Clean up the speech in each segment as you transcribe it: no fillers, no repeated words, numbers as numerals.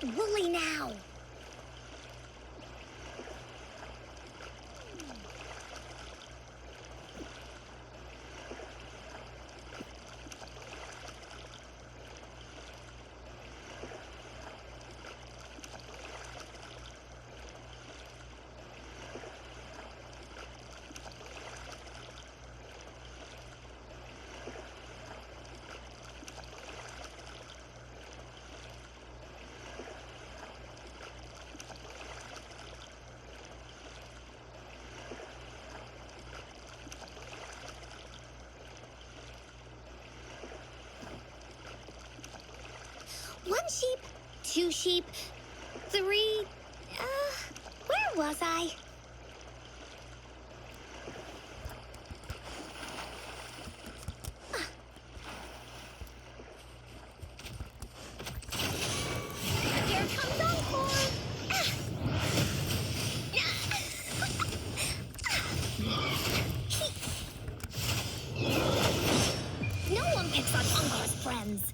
get woolly now. One sheep, two sheep, three... where was I? Here comes Encore! No one picks on Encore's friends.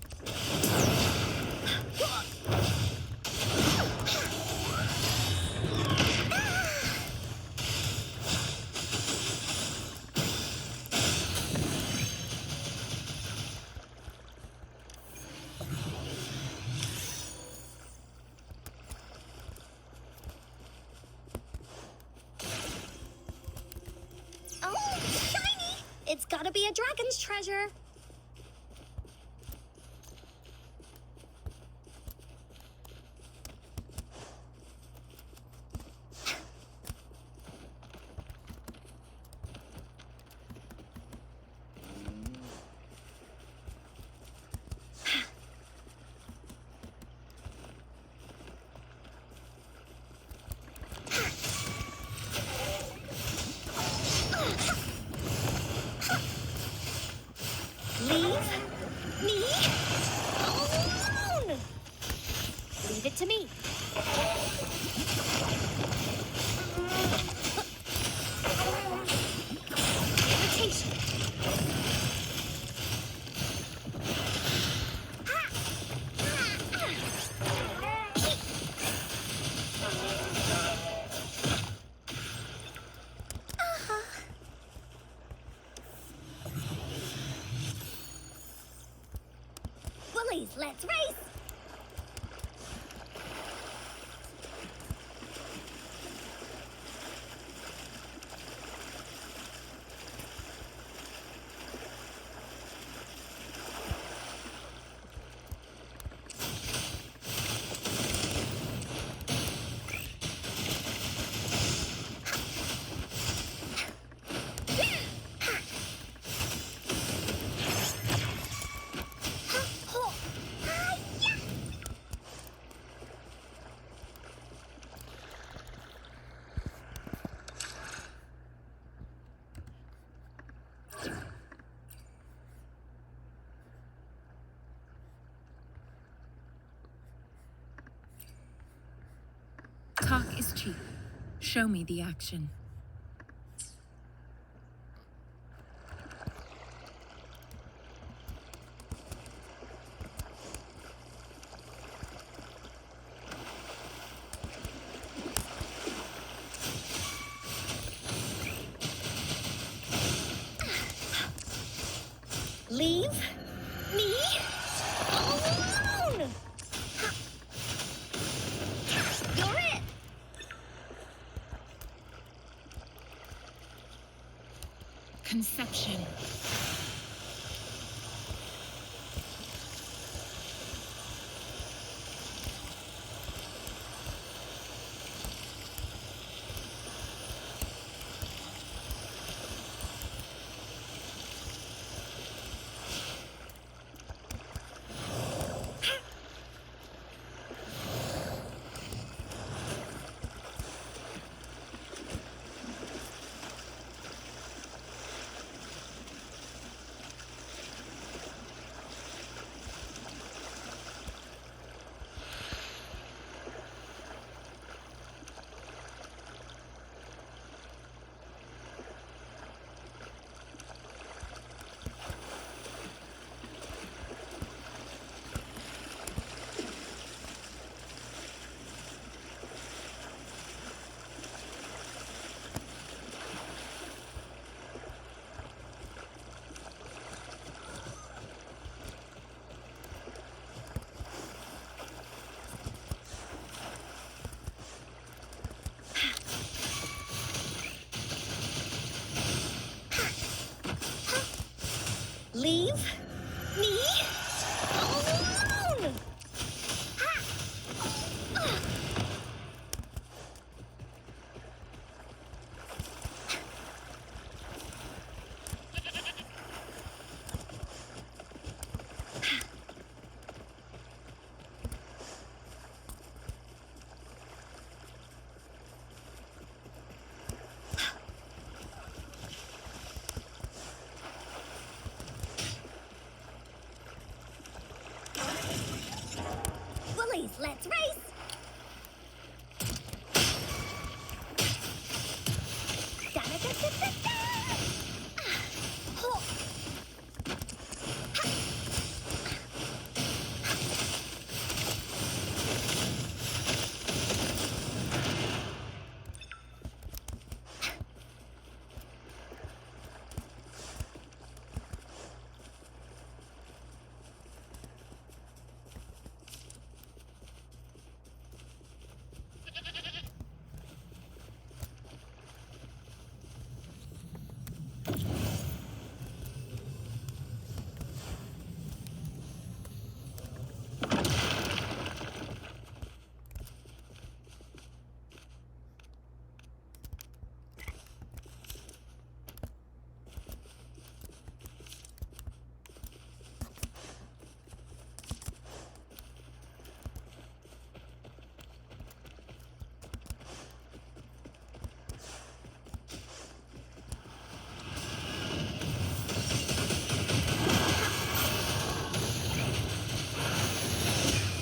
Oh, shiny! It's gotta be a dragon's treasure. Leave me alone! Leave it to me. Irritation. Bullies, let's race! Talk is cheap. Show me the action. Leave me alone! You're it! Conception. Leave me alone! Bullies, let's race! Da-da-da-da-da-da! Ho!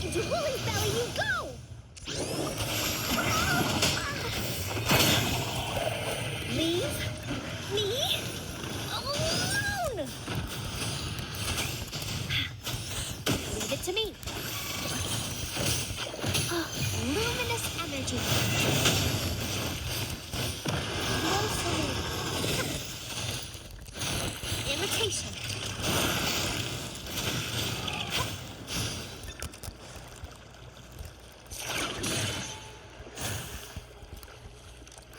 Into Woolie's belly you go! Leave me alone! Leave it to me. Luminous energy. Imitation.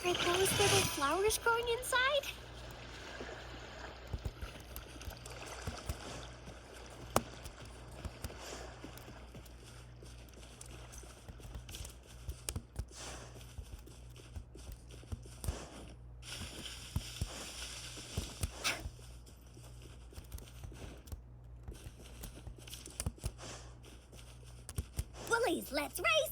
Are those little flowers growing inside? Bullies, let's race!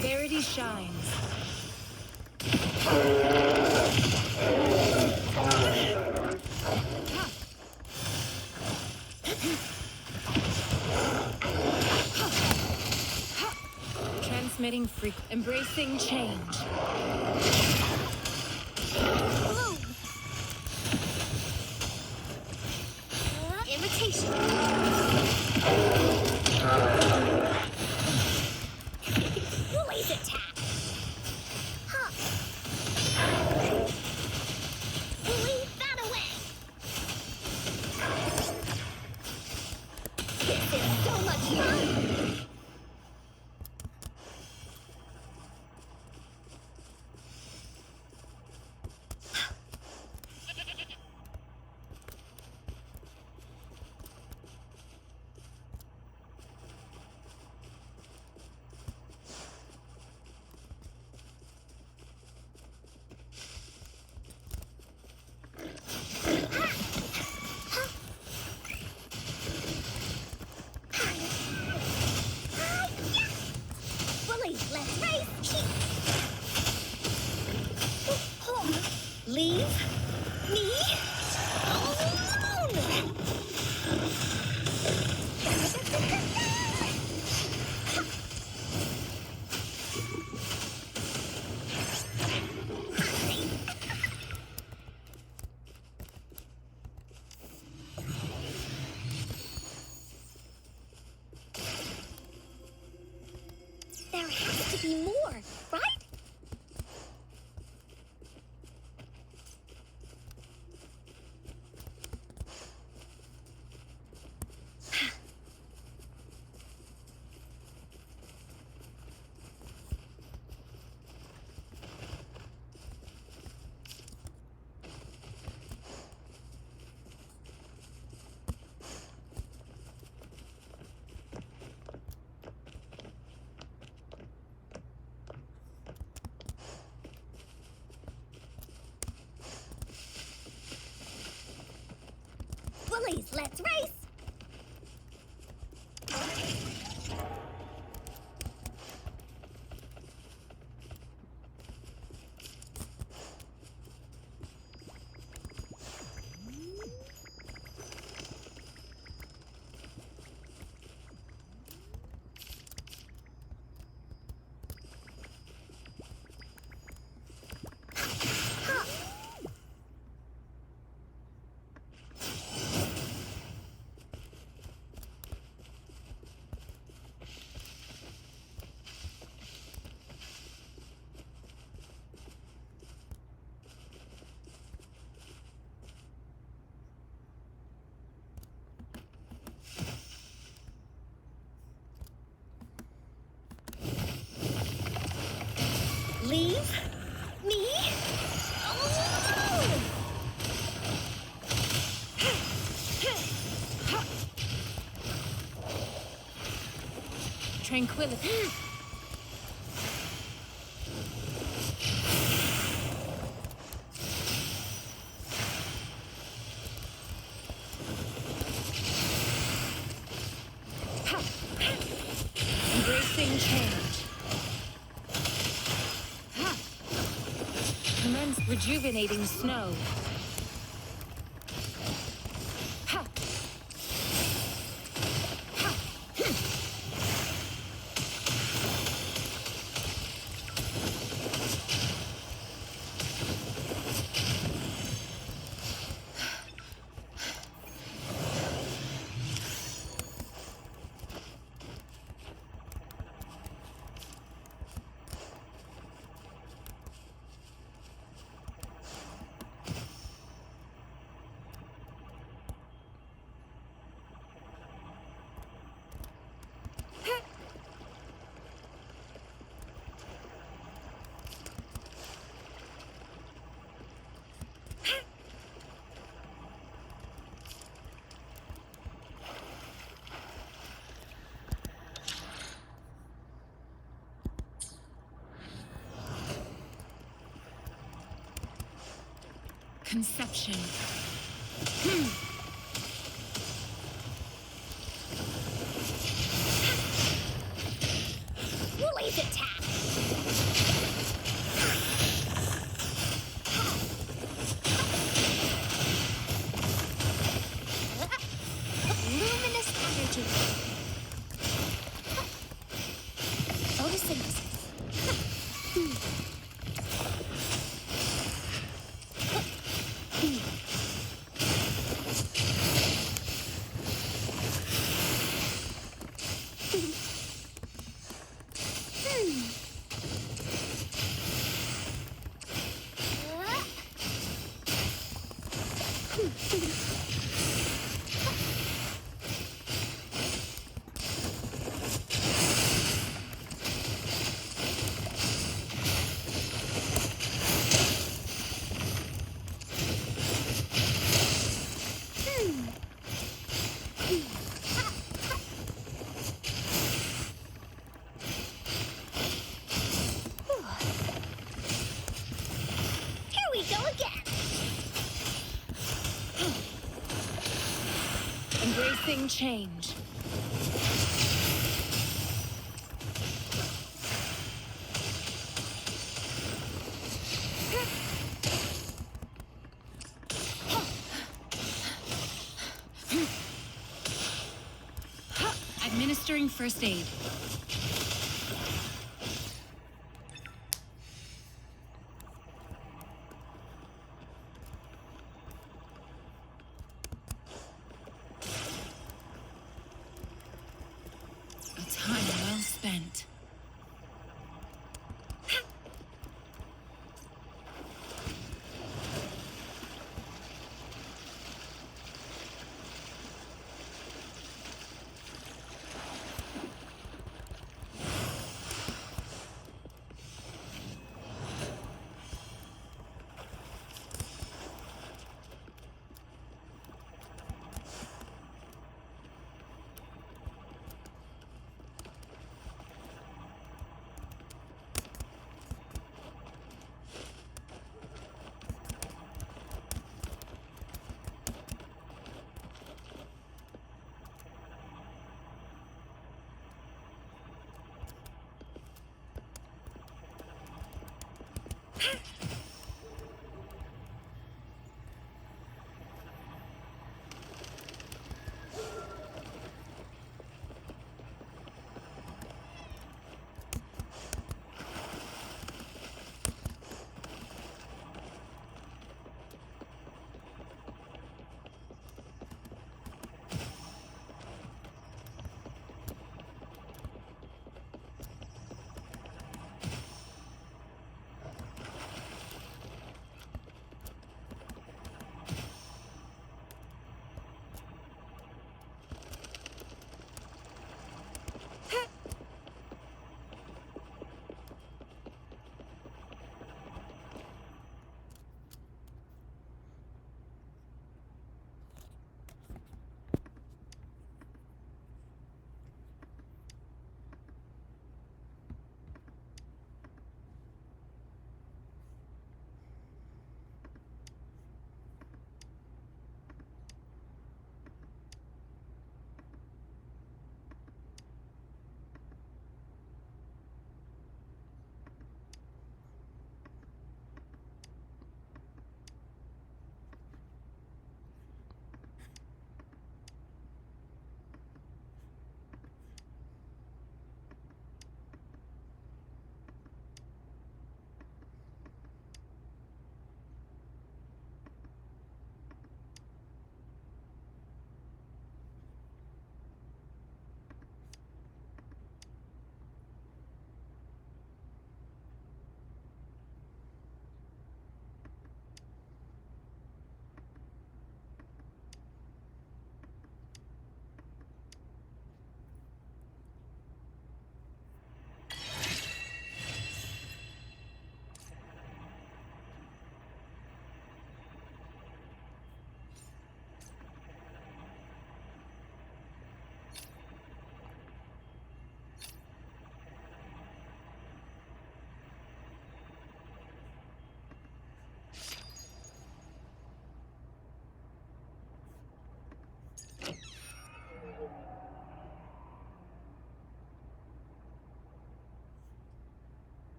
Verity shines. Transmitting embracing change. Bloom. Imitation. Woolie's attack. Huh. Leave that away. This is so much fun. Bullies, let's race! Leave me alone! be more, right? Bullies, let's race! Leave me alone! Tranquility. Embracing change. Commence rejuvenating snow. Conception. Bullies attack! Luminous energy. Photosynthesis. Here we go again! Embracing change. Administering first aid. A time well spent.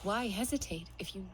Why hesitate if you...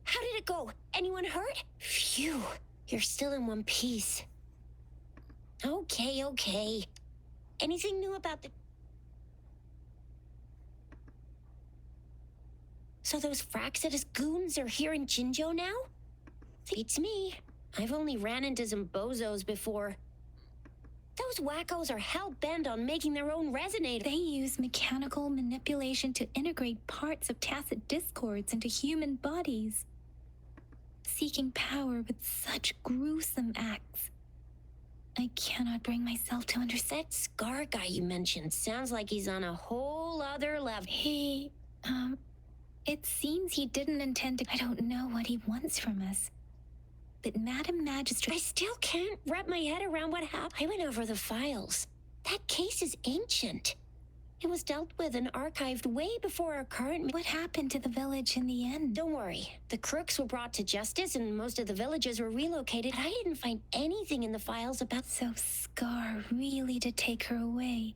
How did it go? Anyone hurt? Phew, you're still in one piece. Okay. Anything new about the... So those Fraxidus goons are here in Jinzhou now? Beats me. I've only ran into some bozos before. Those wackos are hell-bent on making their own resonator. They use mechanical manipulation to integrate parts of tacit discords into human bodies, seeking power with such gruesome acts. I cannot bring myself to understand. That Scar guy you mentioned sounds like he's on a whole other level. It seems he didn't intend to... I don't know what he wants from us. But Madam Magistrate... I still can't wrap my head around what happened. I went over the files. That case is ancient. It was dealt with and archived way before our current... What happened to the village in the end? Don't worry. The crooks were brought to justice and most of the villagers were relocated. But I didn't find anything in the files about... So Scar really did take her away.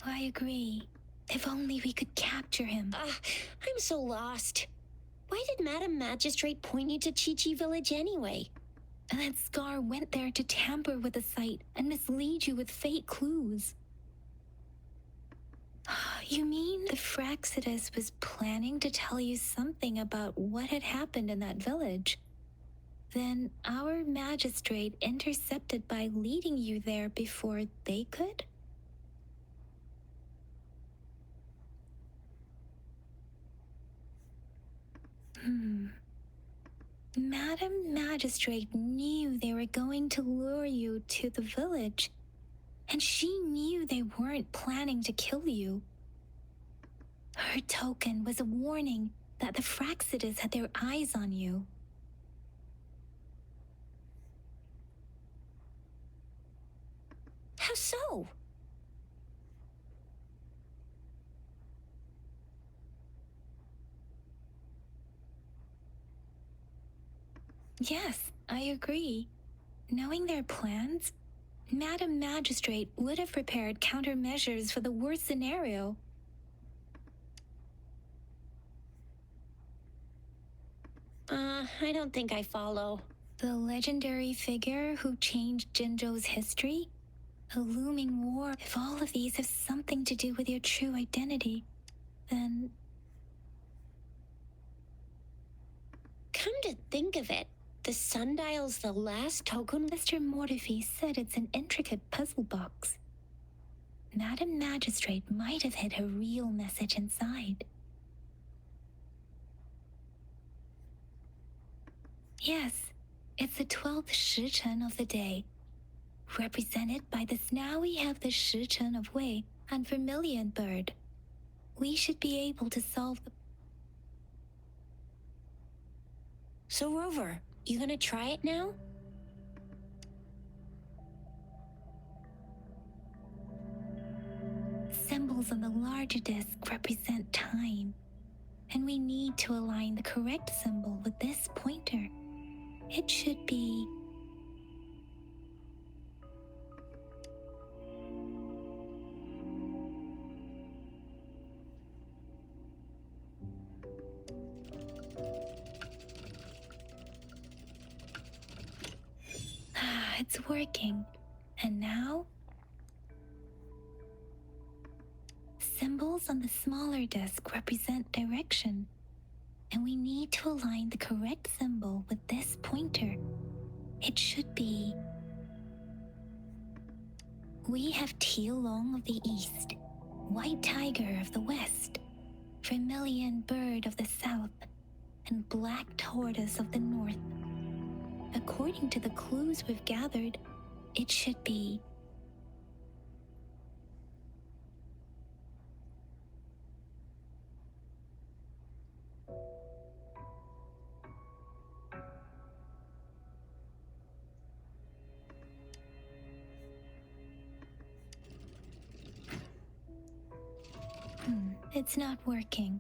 I agree. If only we could capture him. I'm so lost. Why did Madam Magistrate point you to Chi-Chi Village anyway? And that Scar went there to tamper with the site and mislead you with fake clues. You mean the Fraxidus was planning to tell you something about what had happened in that village? Then our magistrate intercepted by leading you there before they could? Madam Magistrate knew they were going to lure you to the village, and she knew they weren't planning to kill you. Her token was a warning that the Fraxidus had their eyes on you. How so? Yes, I agree. Knowing their plans, Madam Magistrate would have prepared countermeasures for the worst scenario. I don't think I follow. The legendary figure who changed Jinzhou's history? A looming war. If all of these have something to do with your true identity, then... Come to think of it, the sundial's the last token. Mr. Mortefi said it's an intricate puzzle box. Madam Magistrate might have hid her real message inside. Yes, it's the 12th Shichen of the day. Represented by this, now we have the Shichen of Wei and Vermilion Bird. We should be able to solve the... So Rover, you gonna try it now? Symbols on the larger disc represent time, and we need to align the correct symbol with this pointer. It should be... It's working. And now? Symbols on the smaller disc represent direction, and we need to align the correct symbol with this pointer. It should be... We have Tielong of the east, White Tiger of the west, Vermilion Bird of the south, and Black Tortoise of the north. According to the clues we've gathered, it should be... It's not working.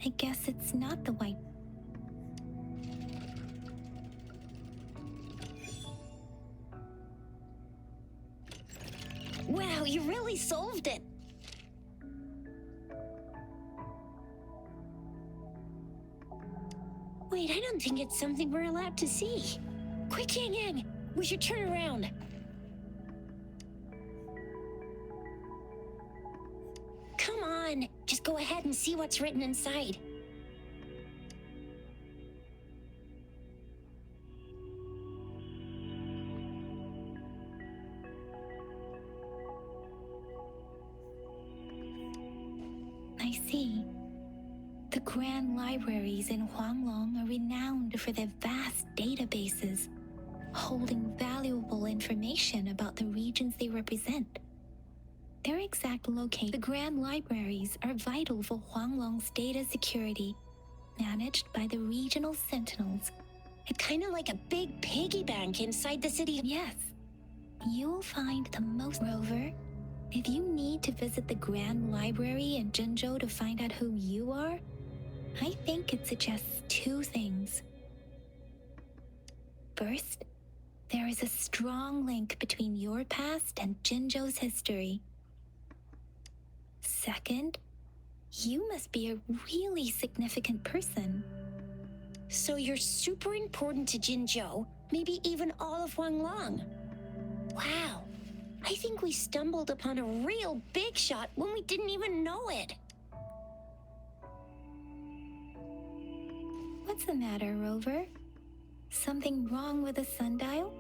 I guess it's not the white... Wow, you really solved it! Wait, I don't think it's something we're allowed to see. Quick, Yang Yang! We should turn around. Come on, just go ahead and see what's written inside. I see. The grand libraries in Huanglong are renowned for their vast databases, holding valuable information about the regions they represent. Their exact location, the grand libraries are vital for Huanglong's data security, managed by the regional sentinels. It's kind of like a big piggy bank inside the city. Yes, you'll find the most... Rover, if you need to visit the Grand Library in Jinzhou to find out who you are, I think it suggests two things. First, there is a strong link between your past and Jinzhou's history. Second, you must be a really significant person. So you're super important to Jinzhou, maybe even all of Huanglong. Wow, I think we stumbled upon a real big shot when we didn't even know it. What's the matter, Rover? Something wrong with the sundial?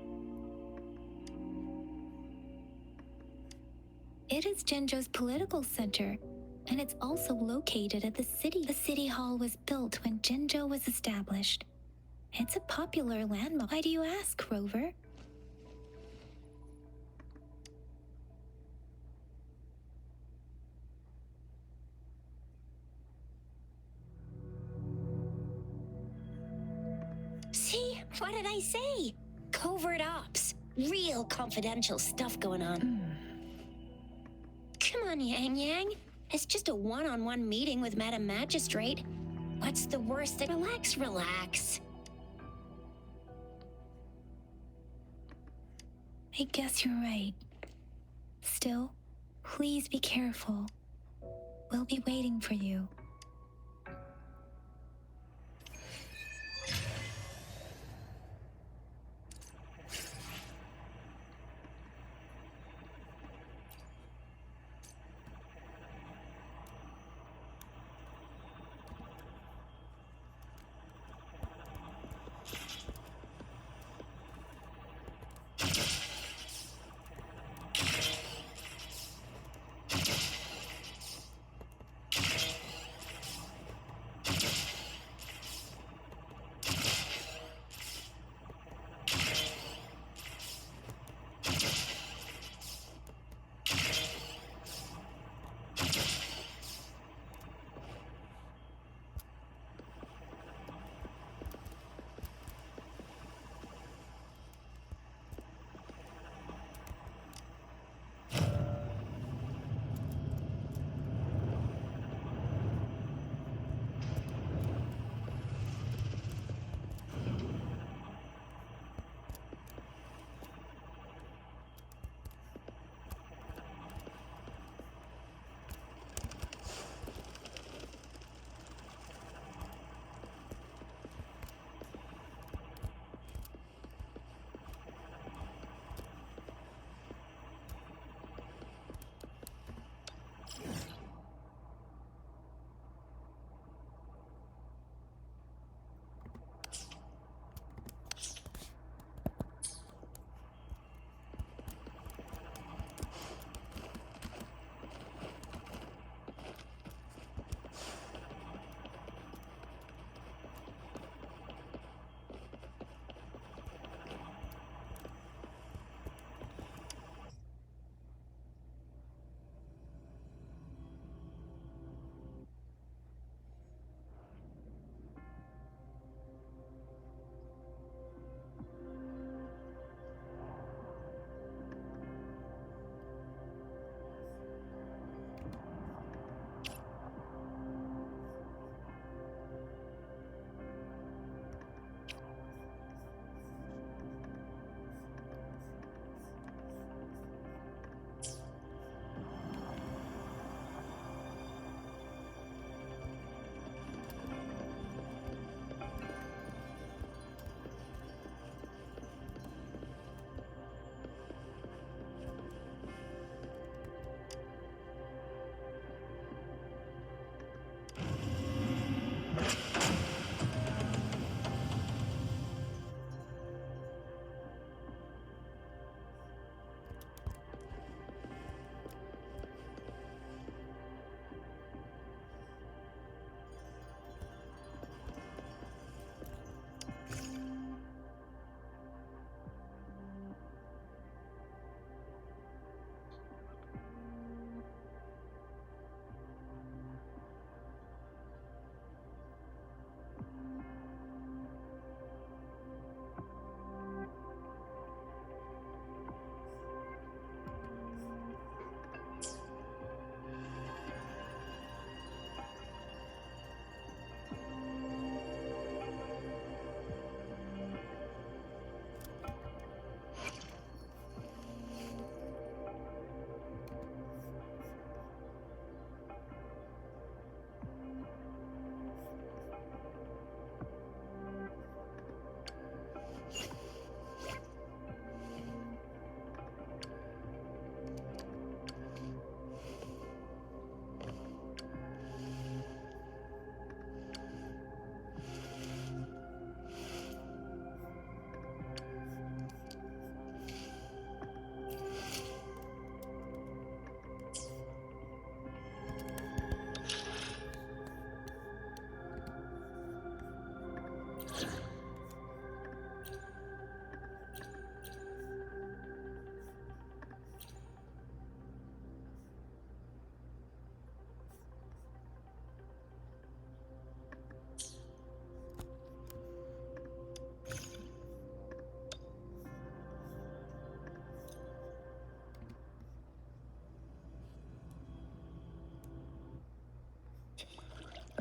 It is Jinzhou's political center, and it's also located at the city. The city hall was built when Jinzhou was established. It's a popular landmark. Why do you ask, Rover? See? What did I say? Covert ops. Real confidential stuff going on. Come on, Yang Yang. It's just a one-on-one meeting with Madam Magistrate. What's the worst that... Relax, relax. I guess you're right. Still, please be careful. We'll be waiting for you.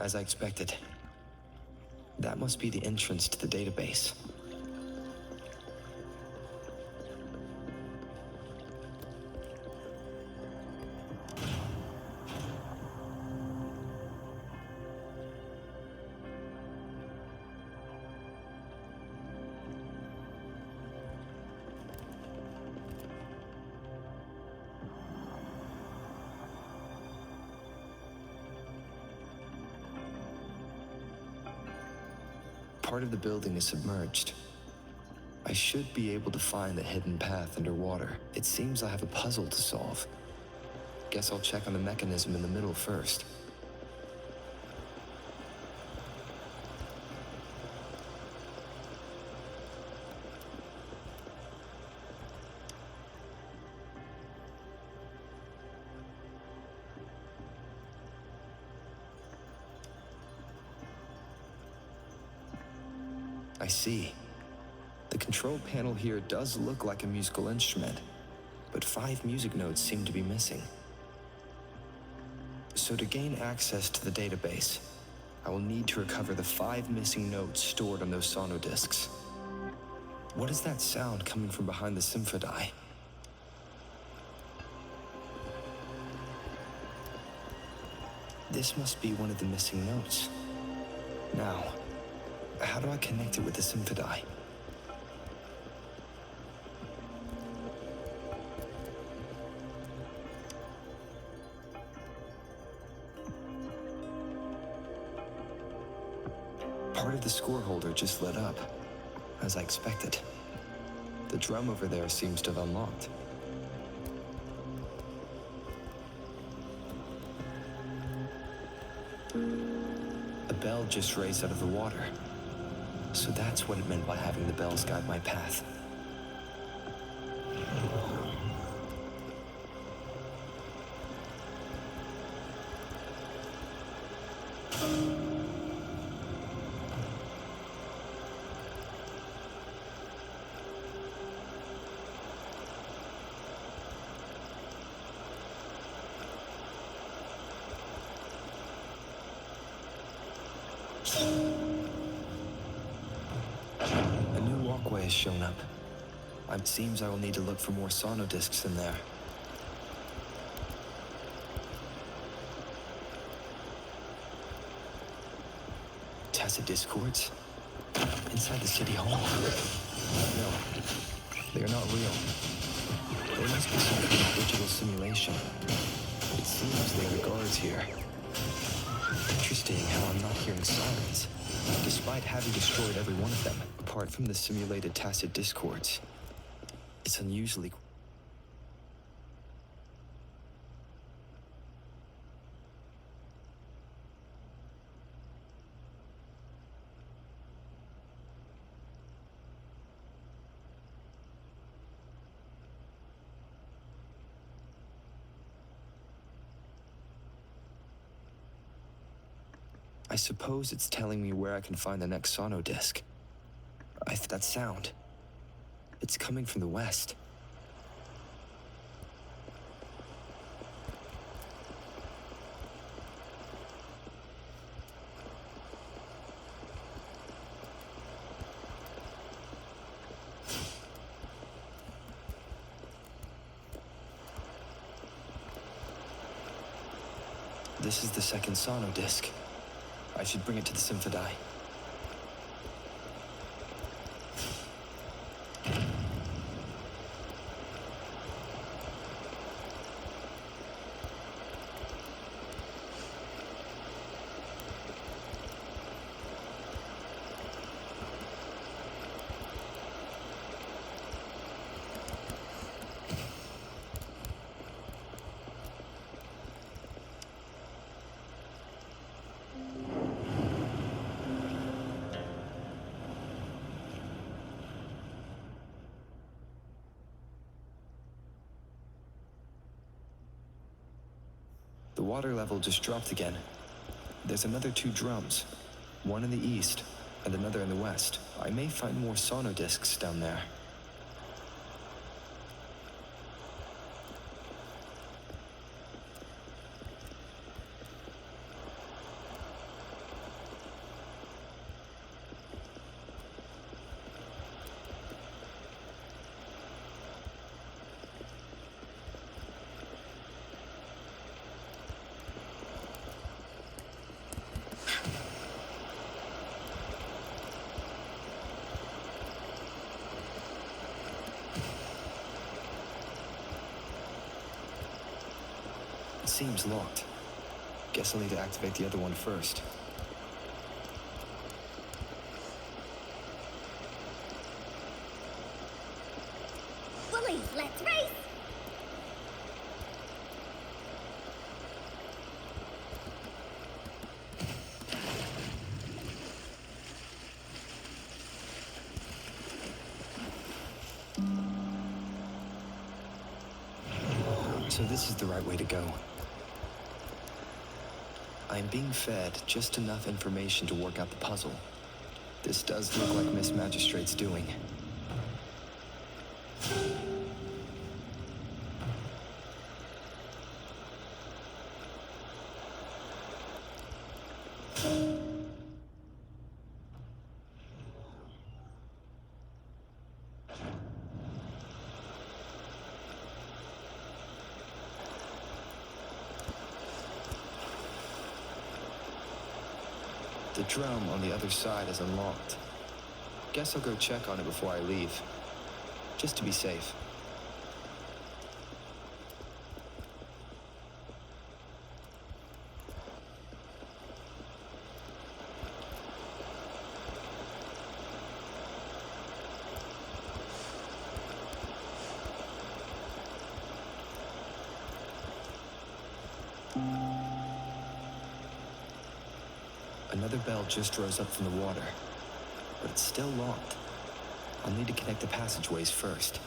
As I expected. That must be the entrance to the database. Part of the building is submerged. I should be able to find the hidden path underwater. It seems I have a puzzle to solve. Guess I'll check on the mechanism in the middle first. I see. The control panel here does look like a musical instrument, but 5 music notes seem to be missing. So to gain access to the database, I will need to recover the 5 missing notes stored on those sonodiscs. What is that sound coming from behind the symphony? This must be one of the missing notes. Now, how do I connect it with the symphony? Part of the score holder just lit up, as I expected. The drum over there seems to have unlocked. A bell just raised out of the water. So that's what it meant by having the bells guide my path. Has shown up. It seems I will need to look for more sonodiscs in there. Tacit discords? Inside the city hall? No, they are not real. They must be some kind of digital simulation. It seems they are guards here. Interesting how I'm not hearing sirens, despite having destroyed every one of them. Apart from the simulated tacit discords, it's unusually... I suppose it's telling me where I can find the next sonodisc. That sound. It's coming from the west. This is the second sonodisc. I should bring it to the symphony. The water level just dropped again. There's another 2 drums, one in the east and another in the west. I may find more sonodiscs down there. seems locked. Guess I'll need to activate the other one first. Bullies, let's race! So this is the right way to go. I am being fed just enough information to work out the puzzle. This does look like Miss Magistrate's doing. The drum on the other side is unlocked. Guess I'll go check on it before I leave, just to be safe. Another bell just rose up from the water, but it's still locked. I'll need to connect the passageways first.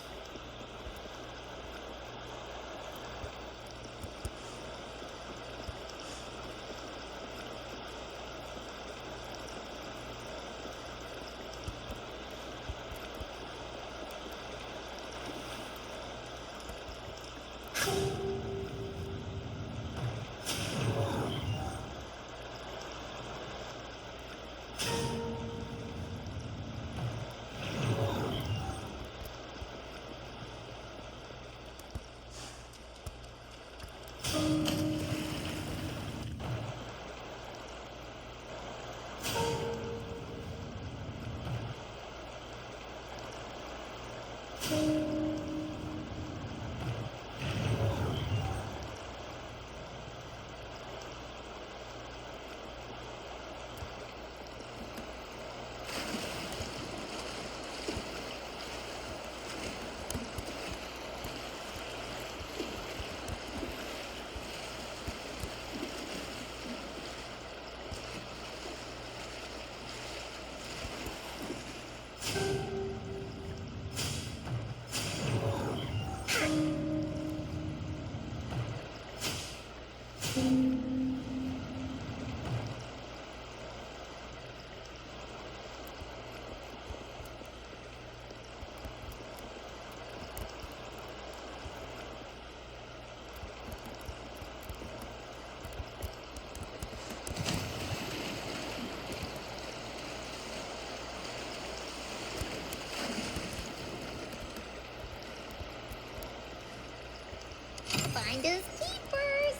Finders keepers!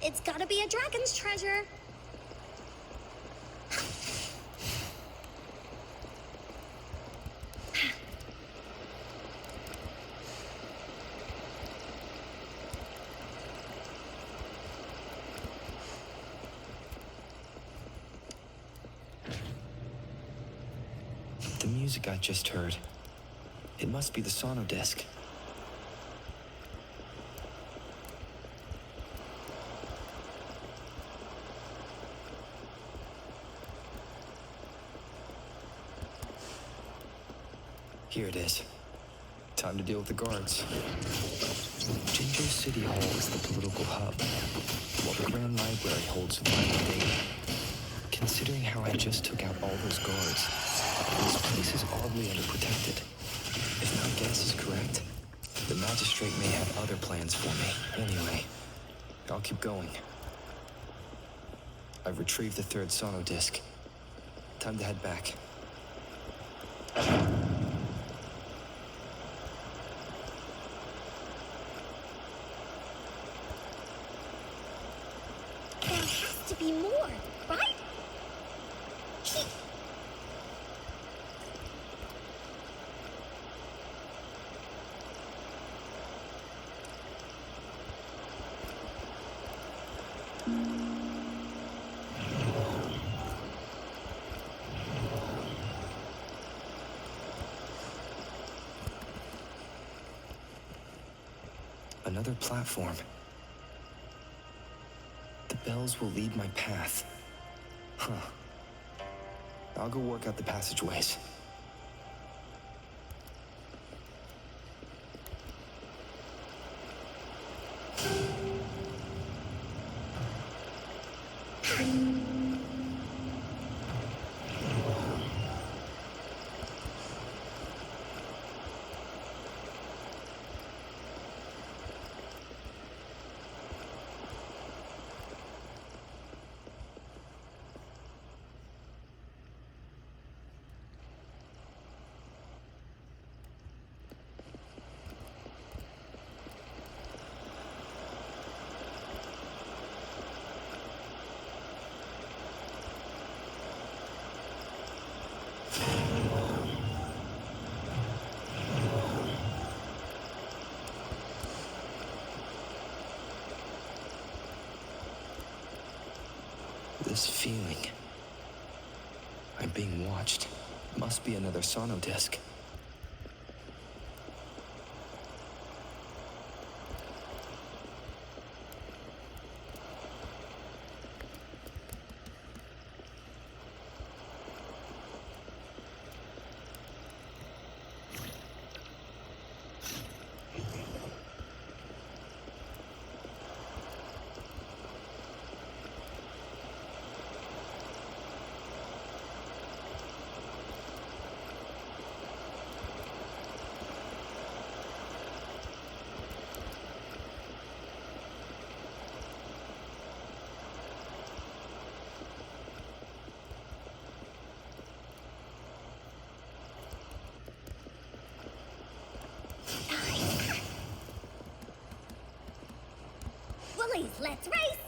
It's gotta be a dragon's treasure. The music I just heard. It must be the sono disc. Here it is. Time to deal with the guards. Jinjo City Hall is the political hub, while the Grand Library holds vital data. Considering how I just took out all those guards, this place is oddly underprotected. If my guess is correct, The magistrate may have other plans for me. Anyway, I'll keep going. I've retrieved the third sono disc. Time to head back. There has to be more, right? Another platform. The bells will lead my path. Huh. I'll go work out the passageways. This feeling. I'm being watched. Must be another sono disc. Bullies, let's race!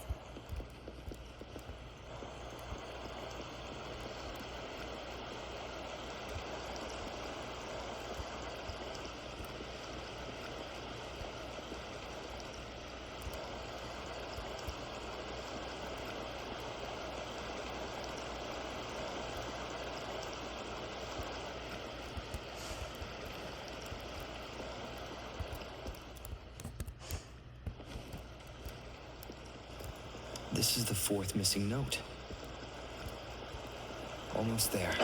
This is the fourth missing note. Almost there.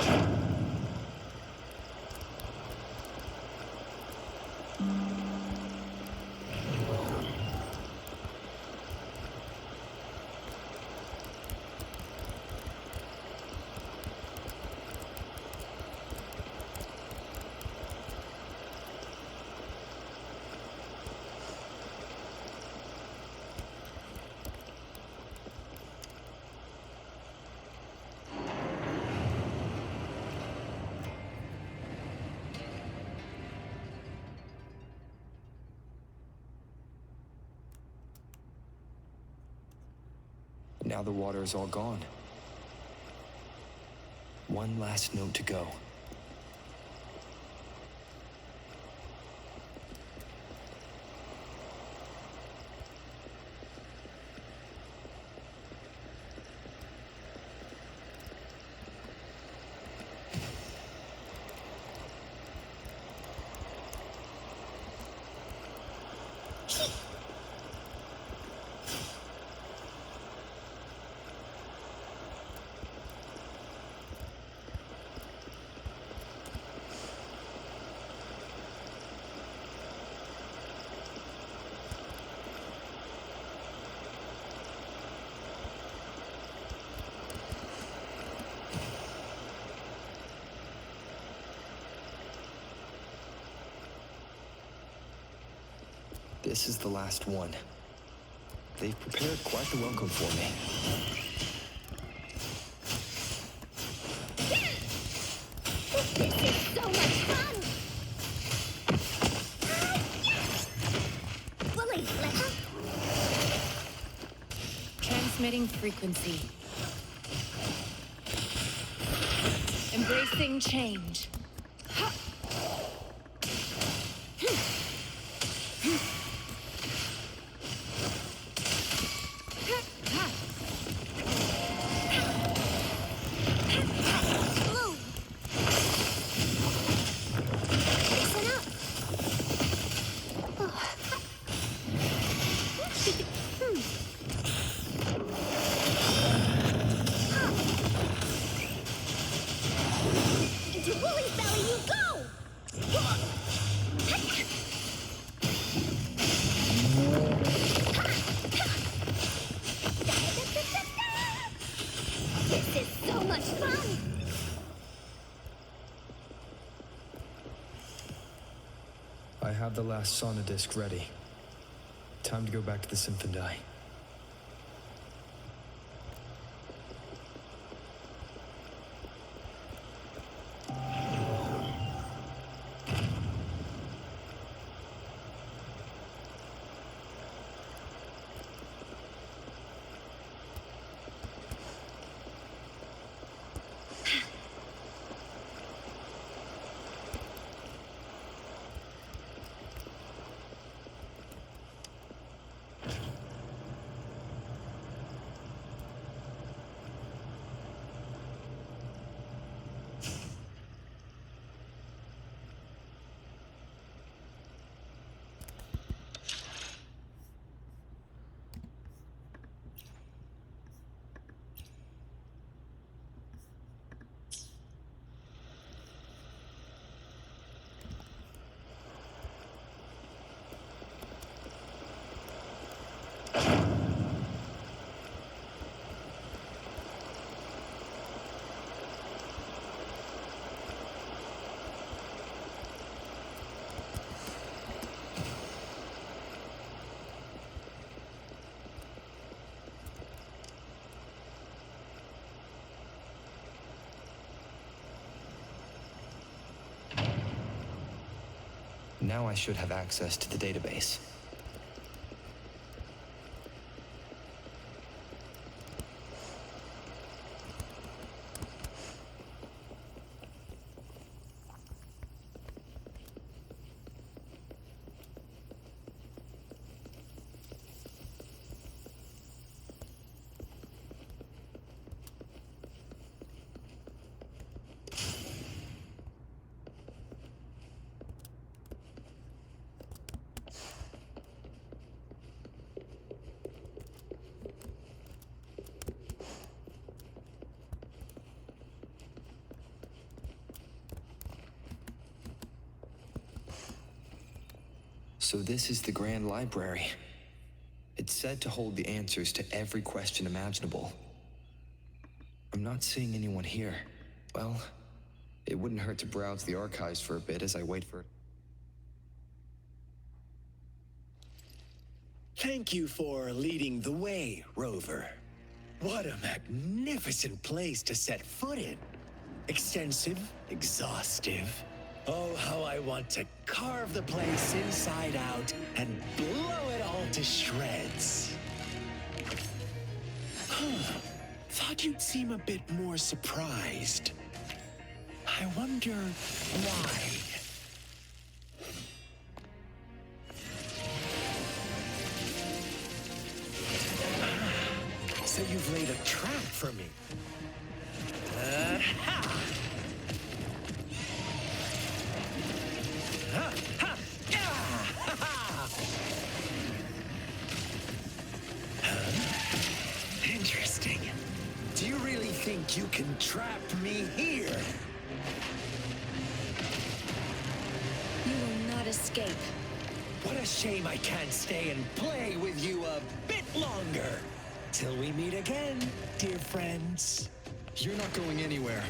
Now the water is all gone. One last note to go. This is the last one. They've prepared quite the welcome for me. This is so much fun! Bully, let's... Transmitting frequency. Embracing change. Into Bully's belly you go! This is so much fun! I have the last sauna disc ready. Time to go back to the Symphony. Now I should have access to the database. So this is the Grand Library. It's said to hold the answers to every question imaginable. I'm not seeing anyone here. Well, it wouldn't hurt to browse the archives for a bit as I wait for it. Thank you for leading the way, Rover. What a magnificent place to set foot in. Extensive, exhaustive. Oh, how I want to carve the place inside out and blow it all to shreds. Thought you'd seem a bit more surprised. I wonder why. So you've laid a trap for me. Ha! Ha! Ha! Ha! Ha! Huh? Interesting. Do you really think you can trap me here? You will not escape. What a shame I can't stay and play with you a bit longer. Till we meet again, dear friends. You're not going anywhere.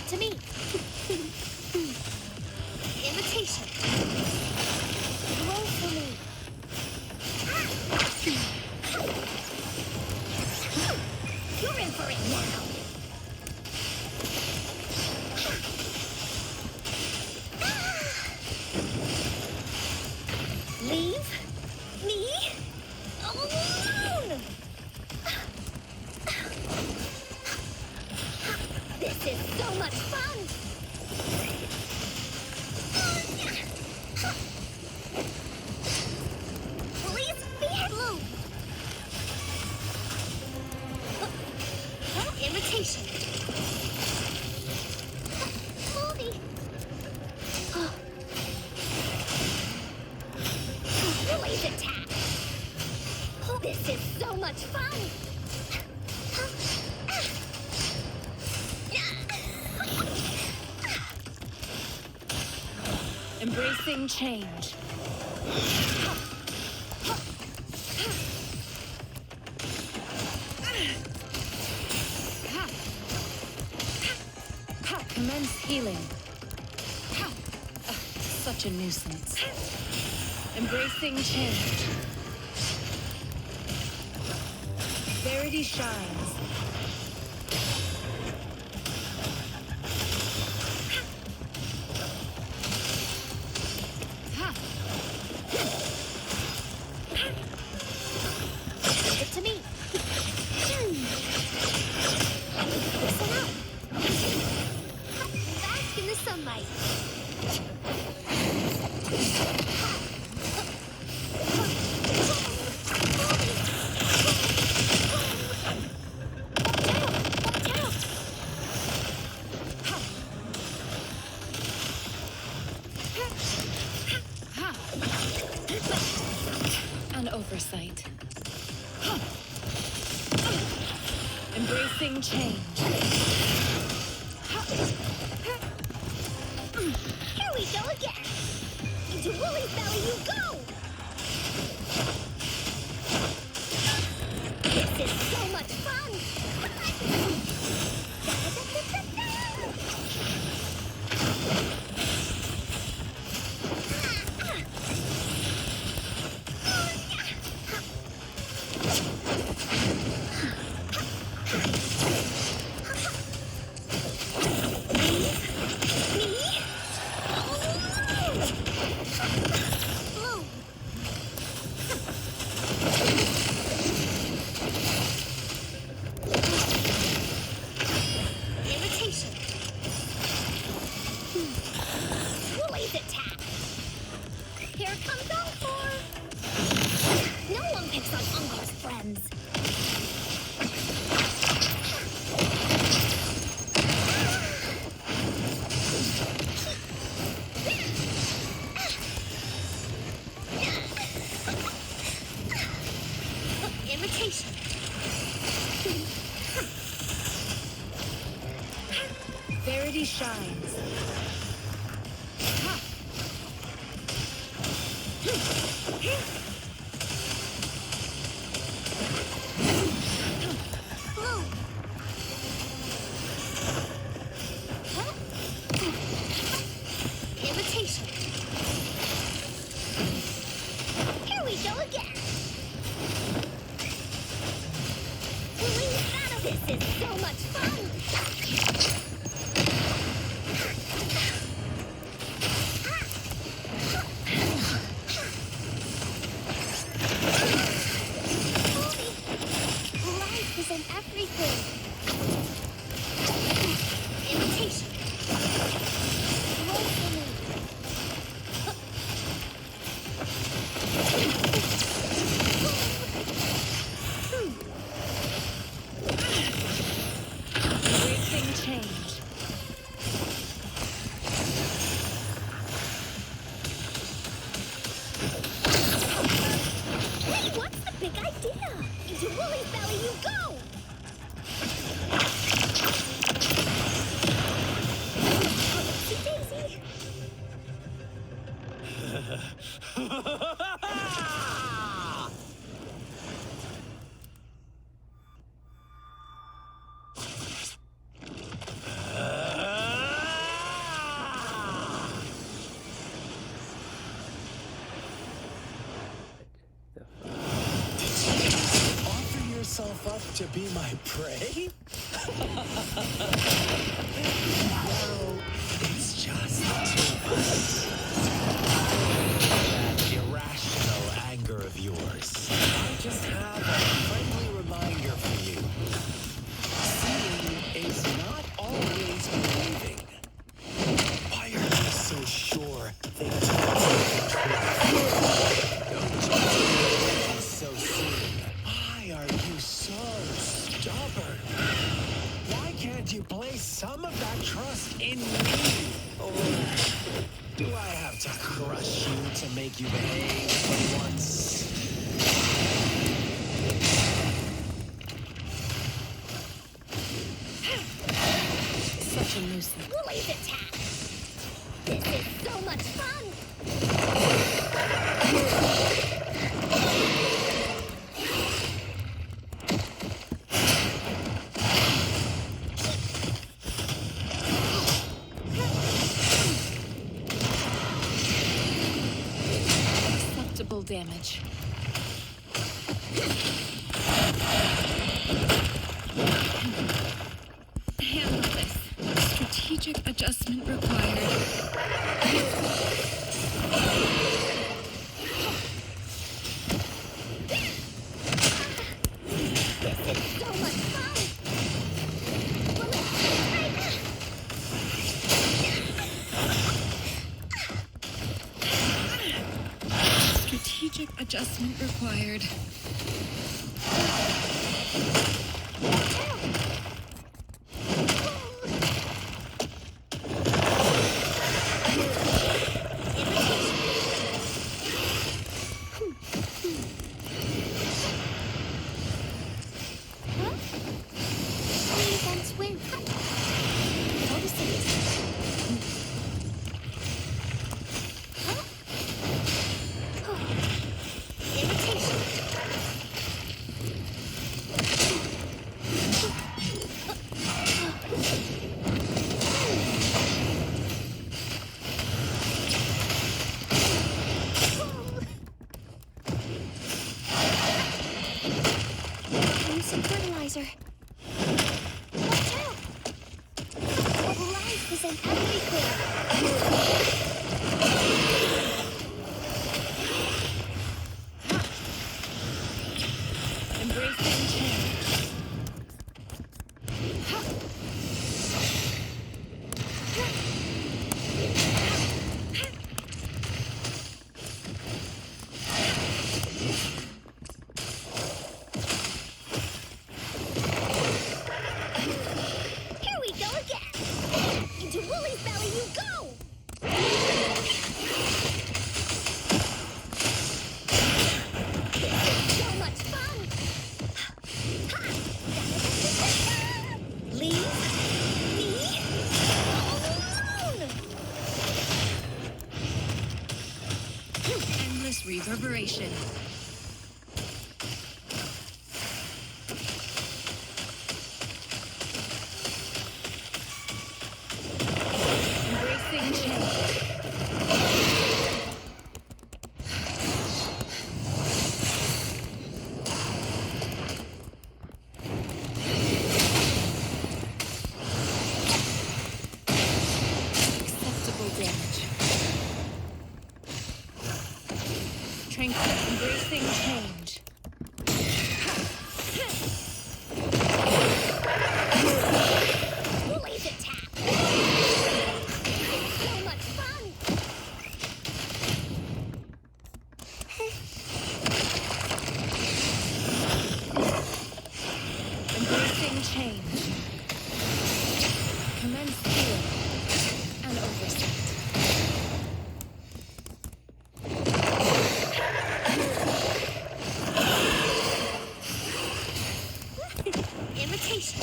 to me. Imitation. Roll for me. You're in for it now. Leave me alone. This is so much fun. Please be blue. Imitation. Movie. Release attack. This is so much fun. Embracing change. Commence healing. Such a nuisance. Embracing change. Verity shines. Give it to me. Listen up. Bask in the sunlight. An oversight. Embracing change. Here we go again. Into Woolly's belly you go. This is so much fun. Blue. Imitation. Woolly's attack. Here comes Encore. No one picks on Encore's friends. Imitation. Verity shines. Blue. Imitation. Here we go again. This is so much fun! Life is in everything. Imitation. Roll for me. Embracing change. Hey, what's the big idea? Into Woolly's belly you go! Oopsie daisy. To be my prey? No, it's just too much. That irrational anger of yours. I just have a friendly reminder for you. Seeing is not always believing. Why are you so sure things are under control? Don't you so soon? Why are you so stubborn? Why can't you place some of that trust in me? Or do I have to crush you to make you behave for once? Such a nuisance. Woolies attack! This is so much fun! Acceptable damage. Handle this. Strategic adjustment required. So much fun! Strategic adjustment required. Some fertilizer. Watch out! Life is in everything. Embracing change. Here we go again! Into Woolie's belly you go! So much fun! Leave me alone! Endless reverberation. Embracing change. Acceptable damage. Tranquil. Embracing change. Woolie's attack! So much fun! Embracing change. Commence healing and oversight. Imitation!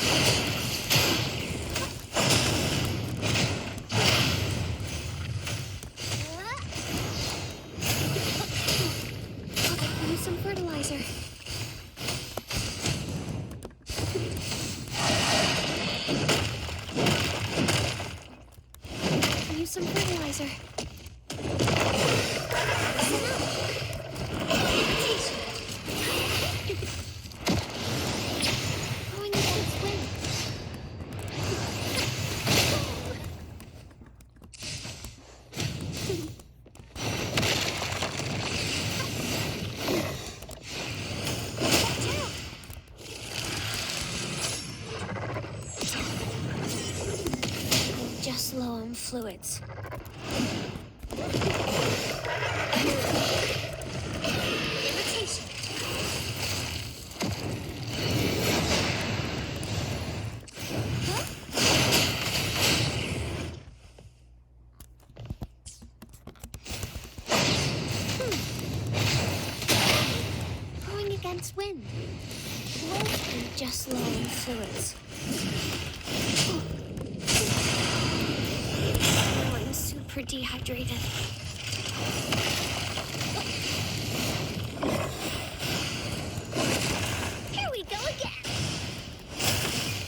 Use some fertilizer. Use some fertilizer. Listen up. Imitation. fluids. Irritation. Going against wind. Mostly just low in fluids. Oh, I'm super dehydrated. Here we go again.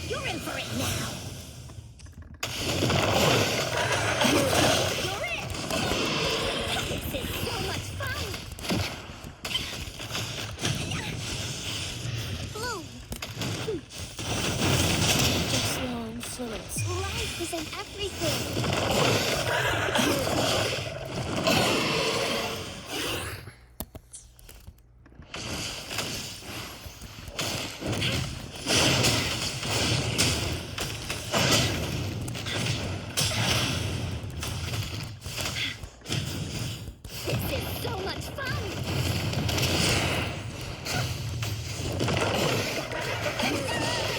You're in for it now. You're in. This is so much fun. Bloom. Just low in fluids. Life is in everything. This is so much fun! Leave me alone!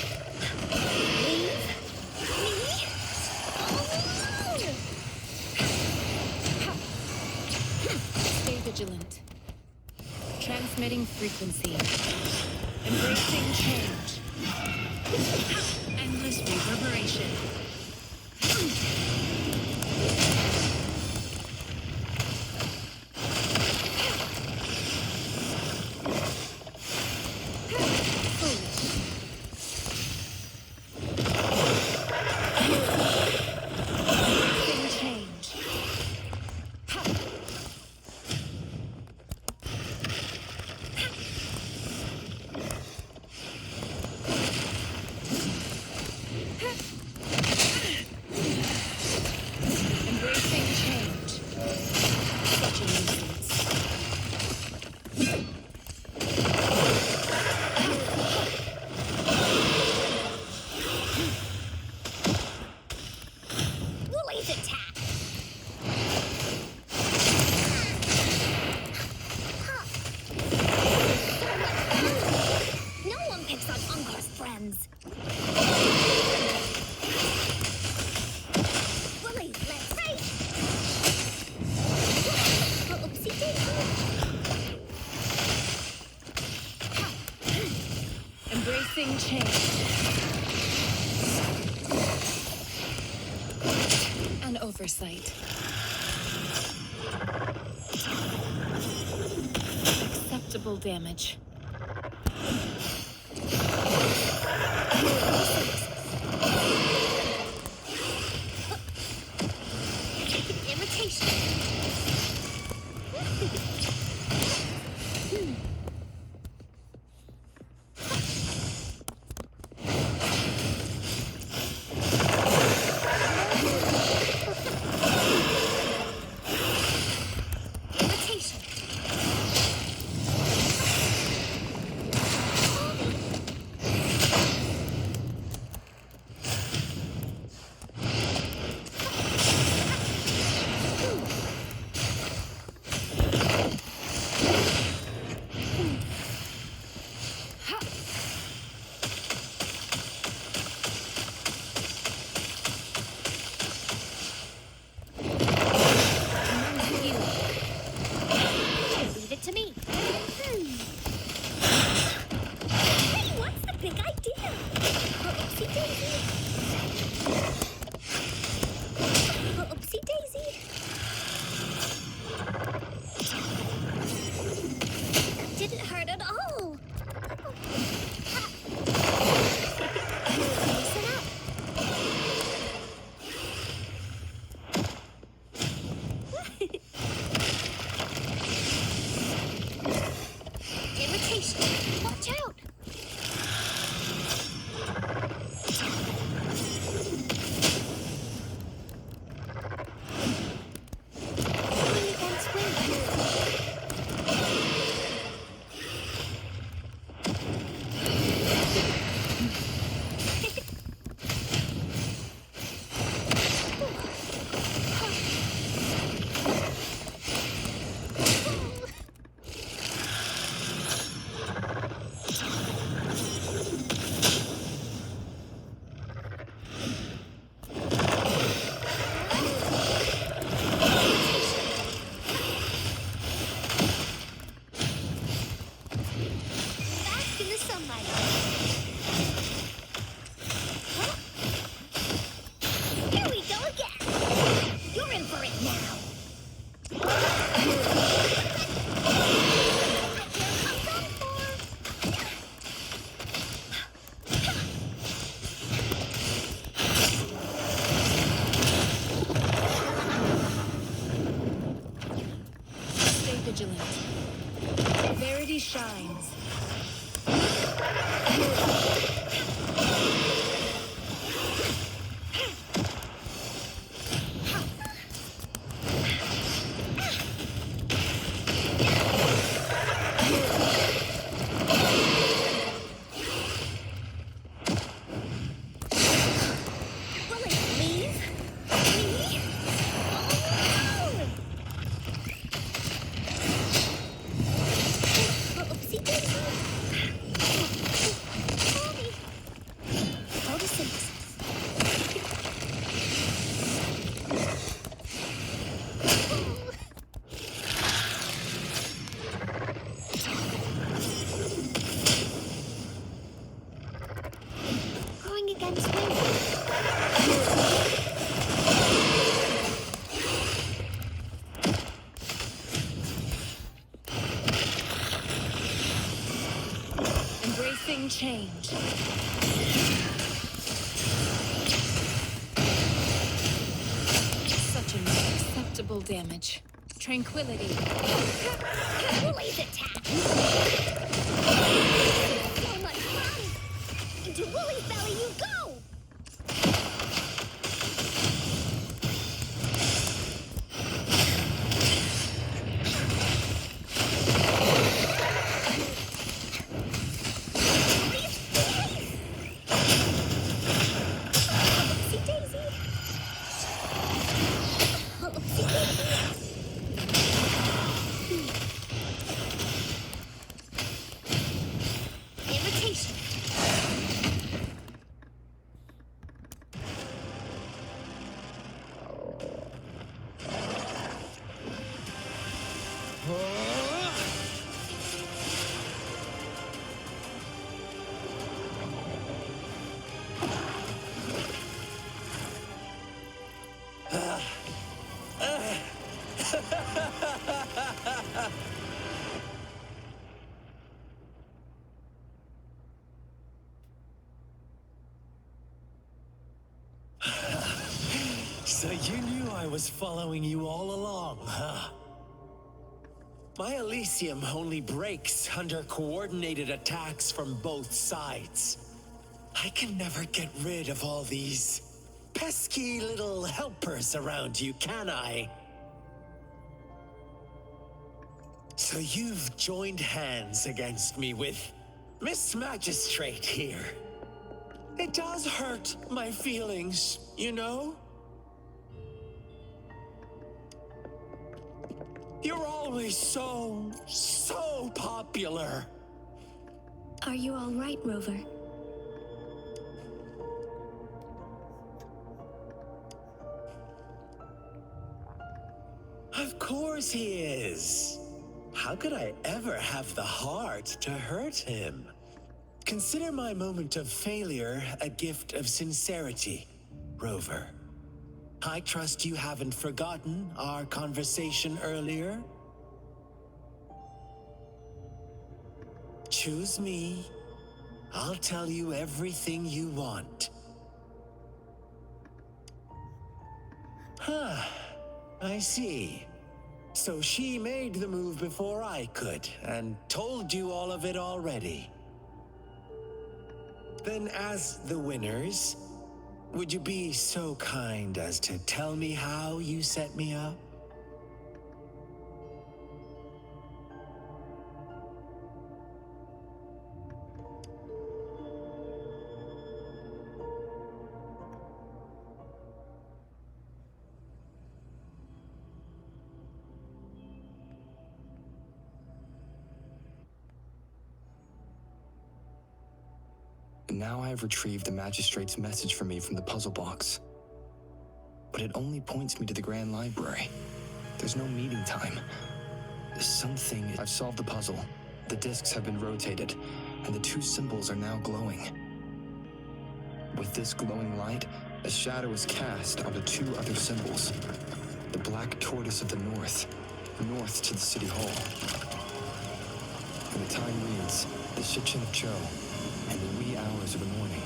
Stay vigilant. Transmitting frequency. Embracing change. Endless reverberation. Embracing change. Embracing change. Such a nuisance. Woolly's attack! No one picks on Encore's friends. Woolly, let's fight! Oopsie daisy! Embracing change. An oversight. Acceptable damage. Irritation. Irritation. Leave it to me. Hey, what's the big idea? Oopsie daisy. Oopsie daisy. That didn't hurt at all. Listen up. Irritation. Watch out. against me? Embracing change. Such an unacceptable damage. Tranquility. Woolly's attack! So much fun! Into Woolly's belly you go! Oopsie daisy! Oopsie daisy! Invitation! So you knew I was following you all along, huh? My Elysium only breaks under coordinated attacks from both sides. I can never get rid of all these pesky little helpers around you, can I? So you've joined hands against me with Miss Magistrate here. It does hurt my feelings, you know? You're always so popular. Are you all right, Rover? Of course he is. How could I ever have the heart to hurt him? Consider my moment of failure a gift of sincerity, Rover. I trust you haven't forgotten our conversation earlier. Choose me. I'll tell you everything you want. Huh. I see. So she made the move before I could, and told you all of it already. Then as the winners, would you be so kind as to tell me how you set me up? Now I have retrieved the Magistrate's message for me from the puzzle box. But it only points me to the Grand Library. There's no meeting time. I've solved the puzzle. The discs have been rotated, and the two symbols are now glowing. With this glowing light, a shadow is cast onto two other symbols. The black tortoise of the north to the city hall. And the time reads, the Shichin of Cho, and the wee hours of the morning.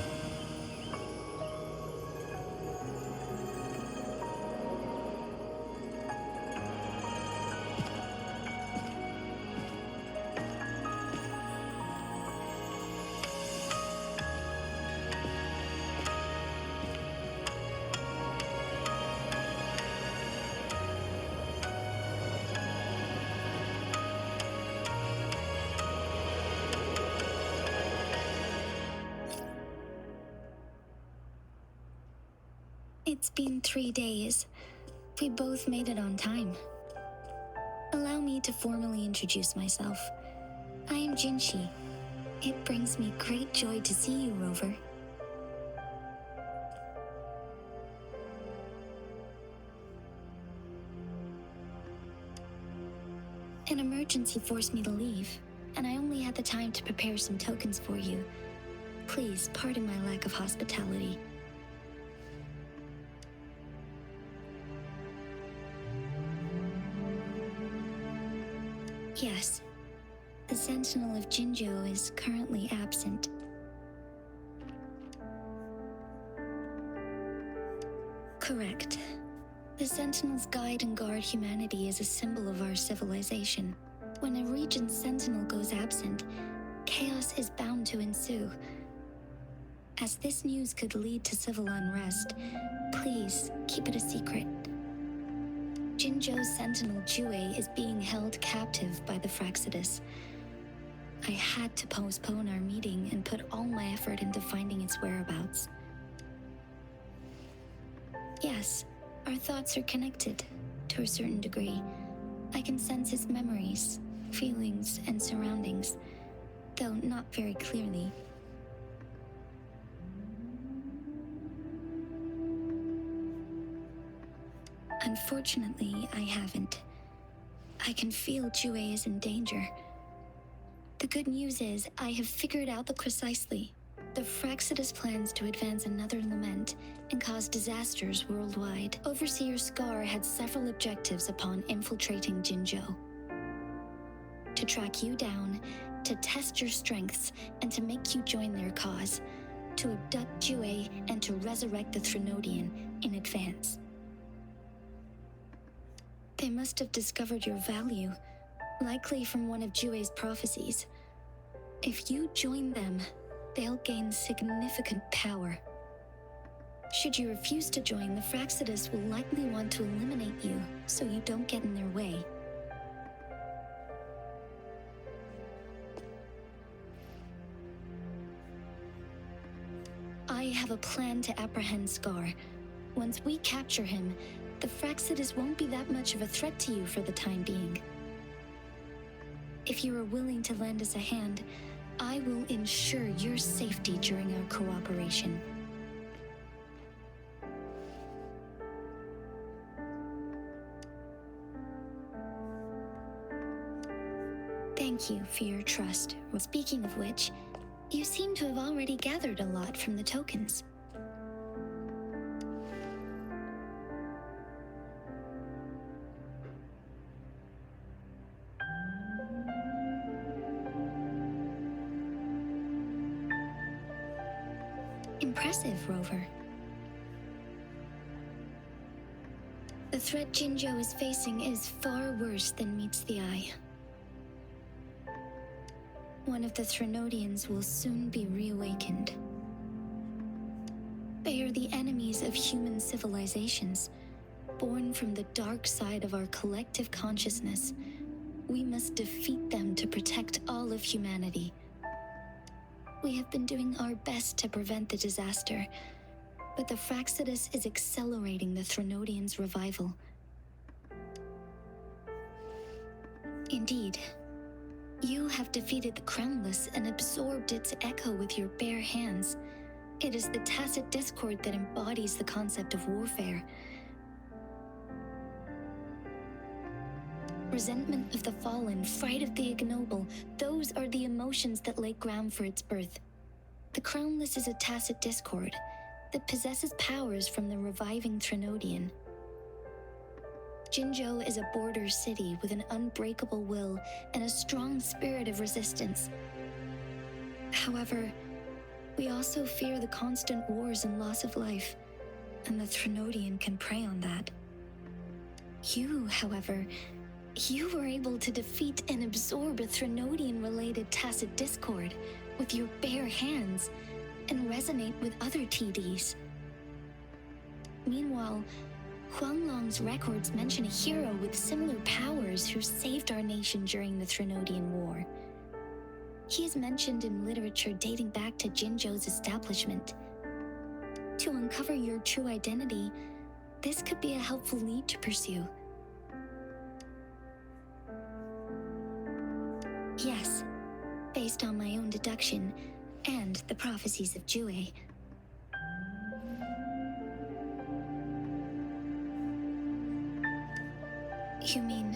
It's been 3 days. We both made it on time. Allow me to formally introduce myself. I am Jinshi. It brings me great joy to see you, Rover. An emergency forced me to leave, and I only had the time to prepare some tokens for you. Please pardon my lack of hospitality. Yes, the Sentinel of Jinzhou is currently absent. Correct. The Sentinels guide and guard humanity as a symbol of our civilization. When a region's sentinel goes absent, chaos is bound to ensue. As this news could lead to civil unrest, please keep it a secret. Jinzhou's sentinel Jue is being held captive by the Fraxidus. I had to postpone our meeting and put all my effort into finding its whereabouts. Yes, our thoughts are connected, to a certain degree. I can sense his memories, feelings, and surroundings, though not very clearly. Unfortunately, I haven't. I can feel Jue is in danger. The good news is, I have figured out the precisely. The Fraxidus plans to advance another lament and cause disasters worldwide. Overseer Scar had several objectives upon infiltrating Jinzhou. To track you down, to test your strengths, and to make you join their cause. To abduct Jue and to resurrect the Threnodian in advance. They must have discovered your value, likely from one of Jue's prophecies. If you join them, they'll gain significant power. Should you refuse to join, the Fraxidus will likely want to eliminate you, so you don't get in their way. I have a plan to apprehend Scar. Once we capture him, the Fraxidus won't be that much of a threat to you for the time being. If you are willing to lend us a hand, I will ensure your safety during our cooperation. Thank you for your trust. Speaking of which, you seem to have already gathered a lot from the tokens. Impressive, Rover. The threat Jinzhou is facing is far worse than meets the eye. One of the Threnodians will soon be reawakened. They are the enemies of human civilizations, born from the dark side of our collective consciousness. We must defeat them to protect all of humanity. We have been doing our best to prevent the disaster, but the Fraxidus is accelerating the Threnodians' revival. Indeed, you have defeated the Crownless and absorbed its echo with your bare hands. It is the tacit discord that embodies the concept of warfare. Resentment of the fallen, fright of the ignoble, those are the emotions that lay ground for its birth. The Crownless is a tacit discord that possesses powers from the reviving Threnodian. Jinzhou is a border city with an unbreakable will and a strong spirit of resistance. However, we also fear the constant wars and loss of life, and the Threnodian can prey on that. You, however, you were able to defeat and absorb a Threnodian-related tacit discord with your bare hands and resonate with other TDs. Meanwhile, Huanglong's records mention a hero with similar powers who saved our nation during the Threnodian War. He is mentioned in literature dating back to Jinzhou's establishment. To uncover your true identity, this could be a helpful lead to pursue. Yes, based on my own deduction and the prophecies of Jue. You mean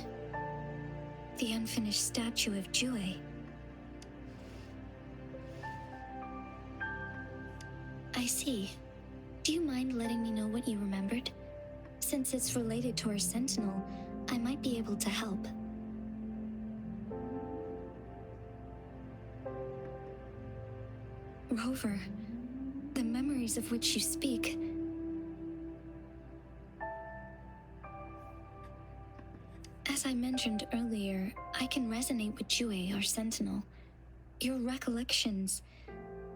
the unfinished statue of Jue? I see. Do you mind letting me know what you remembered? Since it's related to our sentinel, I might be able to help. Rover, the memories of which you speak. As I mentioned earlier, I can resonate with Jue, our sentinel. Your recollections,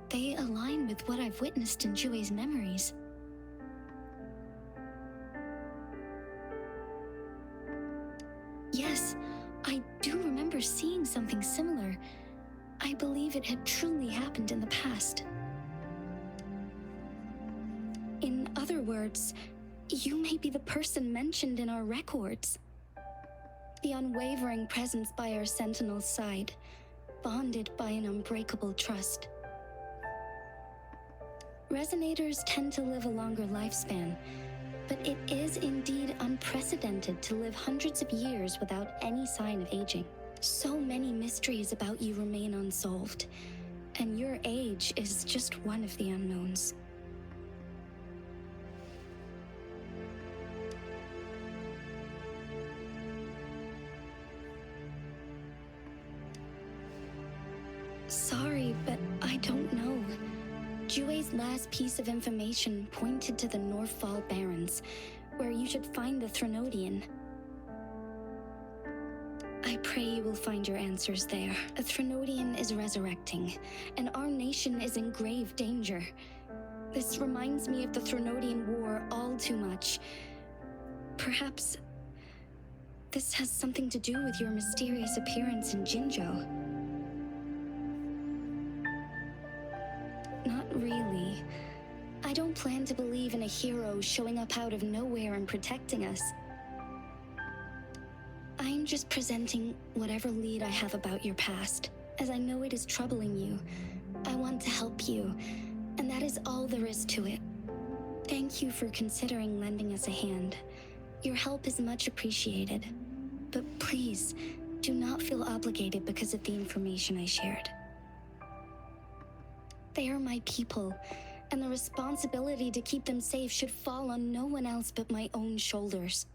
they align with what I've witnessed in Jue's memories. Yes, I do remember seeing something similar. I believe it had truly happened in the past. In other words, you may be the person mentioned in our records. The unwavering presence by our sentinel's side, bonded by an unbreakable trust. Resonators tend to live a longer lifespan, but it is indeed unprecedented to live hundreds of years without any sign of aging. So many mysteries about you remain unsolved, and your age is just one of the unknowns. Sorry, but I don't know. Jue's last piece of information pointed to the Northfall Barrens, where you should find the Threnodian. I pray you will find your answers there. A Threnodian is resurrecting, and our nation is in grave danger. This reminds me of the Threnodian War all too much. Perhaps this has something to do with your mysterious appearance in Jinzhou. Not really. I don't plan to believe in a hero showing up out of nowhere and protecting us. I'm just presenting whatever lead I have about your past. As I know it is troubling you, I want to help you, and that is all there is to it. Thank you for considering lending us a hand. Your help is much appreciated. But please, do not feel obligated because of the information I shared. They are my people, and the responsibility to keep them safe should fall on no one else but my own shoulders.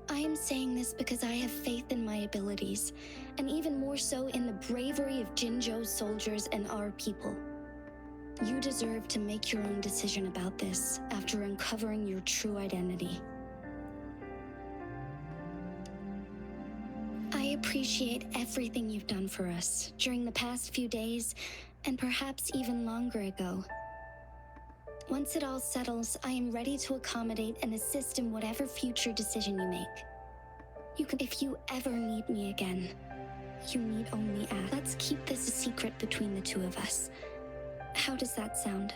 I am saying this because I have faith in my abilities, and even more so in the bravery of Jinzhou's soldiers and our people. You deserve to make your own decision about this after uncovering your true identity. I appreciate everything you've done for us during the past few days, and perhaps even longer ago. Once it all settles, I am ready to accommodate and assist in whatever future decision you make. If you ever need me again, you need only ask. Let's keep this a secret between the two of us. How does that sound?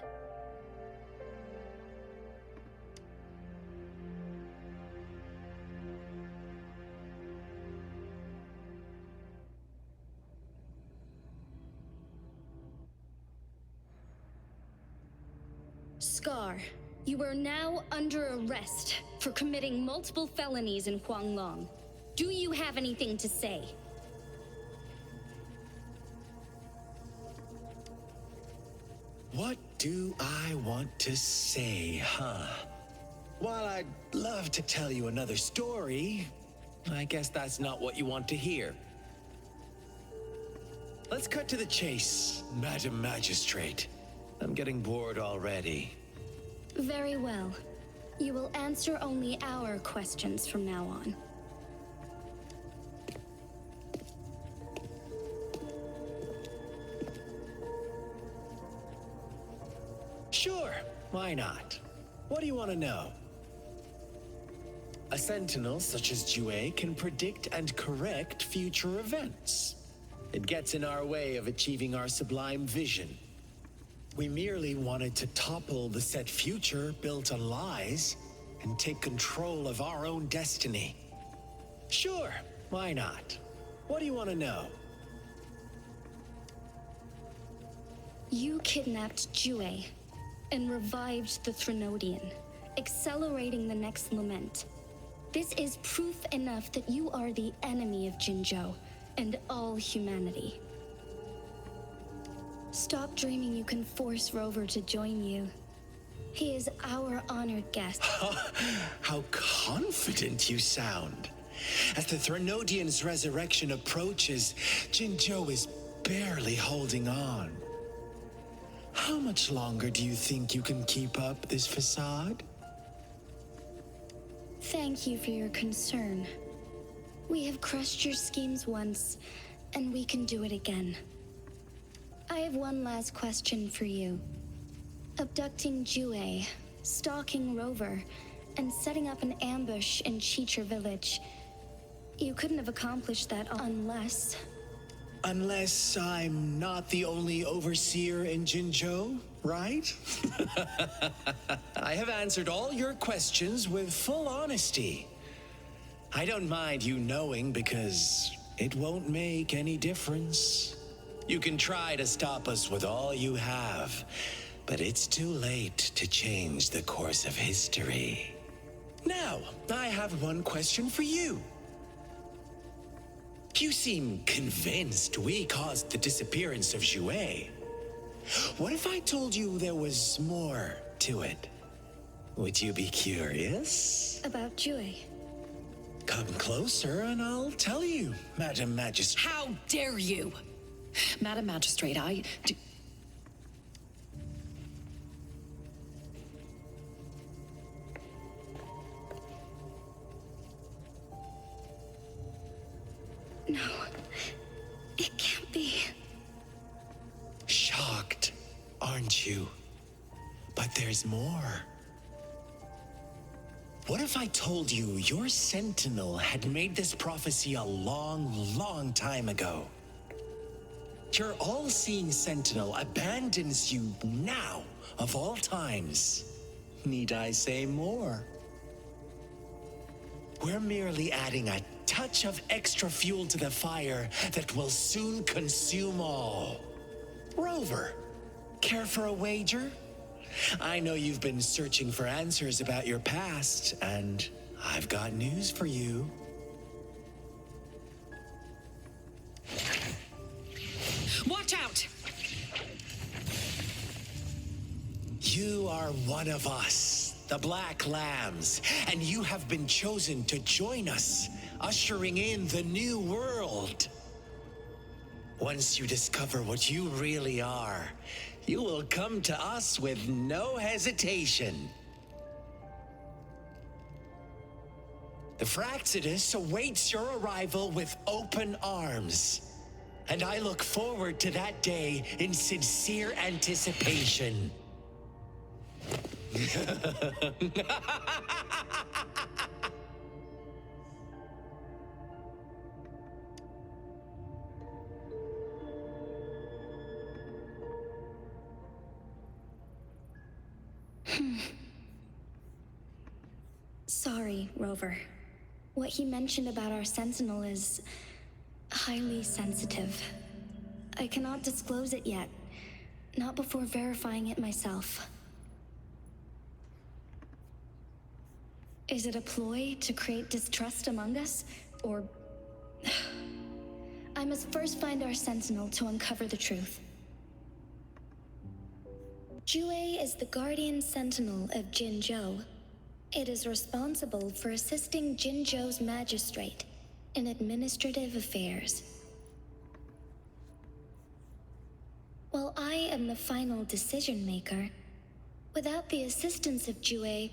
Scar, you are now under arrest for committing multiple felonies in Huanglong. Do you have anything to say? What do I want to say, huh? While I'd love to tell you another story, I guess that's not what you want to hear. Let's cut to the chase, Madam Magistrate. I'm getting bored already. Very well. You will answer only our questions from now on. Sure, why not? What do you want to know? A sentinel such as Jue can predict and correct future events. It gets in our way of achieving our sublime vision. We merely wanted to topple the set future built on lies and take control of our own destiny. Sure, why not? What do you want to know? You kidnapped Jue and revived the Threnodian, accelerating the next lament. This is proof enough that you are the enemy of Jinzhou and all humanity. Stop dreaming you can force Rover to join you. He is our honored guest. How confident you sound. As the Threnodian's resurrection approaches, Jinzhou is barely holding on. How much longer do you think you can keep up this facade? Thank you for your concern. We have crushed your schemes once, and we can do it again. I have one last question for you. Abducting Jue, stalking Rover, and setting up an ambush in Cheecher Village. You couldn't have accomplished that unless... Unless I'm not the only overseer in Jinzhou, right? I have answered all your questions with full honesty. I don't mind you knowing because it won't make any difference. You can try to stop us with all you have, but it's too late to change the course of history. Now, I have one question for you. You seem convinced we caused the disappearance of Jue. What if I told you there was more to it? Would you be curious? About Jue. Come closer and I'll tell you, Madam Magistrate. How dare you? Madam Magistrate, I do... No, it can't be. Shocked, aren't you? But there's more. What if I told you your sentinel had made this prophecy a long, long time ago? Your all-seeing sentinel abandons you now, of all times. Need I say more? We're merely adding a touch of extra fuel to the fire that will soon consume all. Rover, care for a wager? I know you've been searching for answers about your past, and I've got news for you. Watch out! You are one of us, the Black Lambs, and you have been chosen to join us, ushering in the new world. Once you discover what you really are, you will come to us with no hesitation. The Fraxidus awaits your arrival with open arms, and I look forward to that day in sincere anticipation. Sorry, Rover. What he mentioned about our sentinel is highly sensitive. I cannot disclose it yet, not before verifying it myself. Is it a ploy to create distrust among us, or... I must first find our sentinel to uncover the truth. Jue is the guardian sentinel of Jinzhou. It is responsible for assisting Jinzhou's magistrate in administrative affairs. While I am the final decision maker, without the assistance of Jue,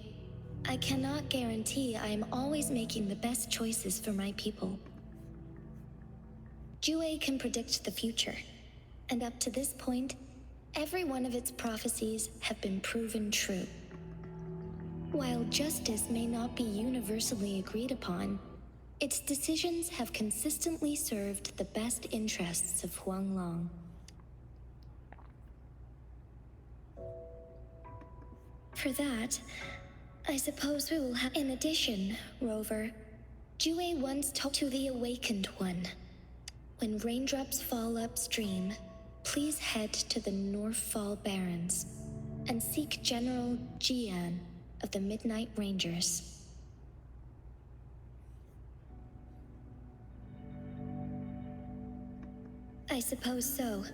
I cannot guarantee I am always making the best choices for my people. Jue can predict the future, and up to this point, every one of its prophecies have been proven true. While justice may not be universally agreed upon, its decisions have consistently served the best interests of Huanglong. For that, I suppose we will have... In addition, Rover, Jue once told to the Awakened One, when raindrops fall upstream, please head to the Northfall Barrens and seek General Jian of the Midnight Rangers. I suppose so.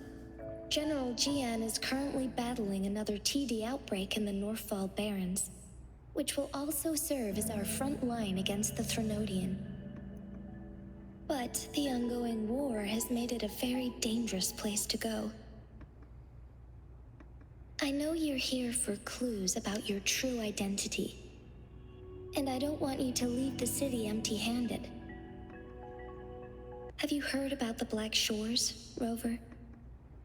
General Jian is currently battling another TD outbreak in the Northfall Barrens, which will also serve as our front line against the Threnodian. But the ongoing war has made it a very dangerous place to go. I know you're here for clues about your true identity, and I don't want you to leave the city empty-handed. Have you heard about the Black Shores, Rover?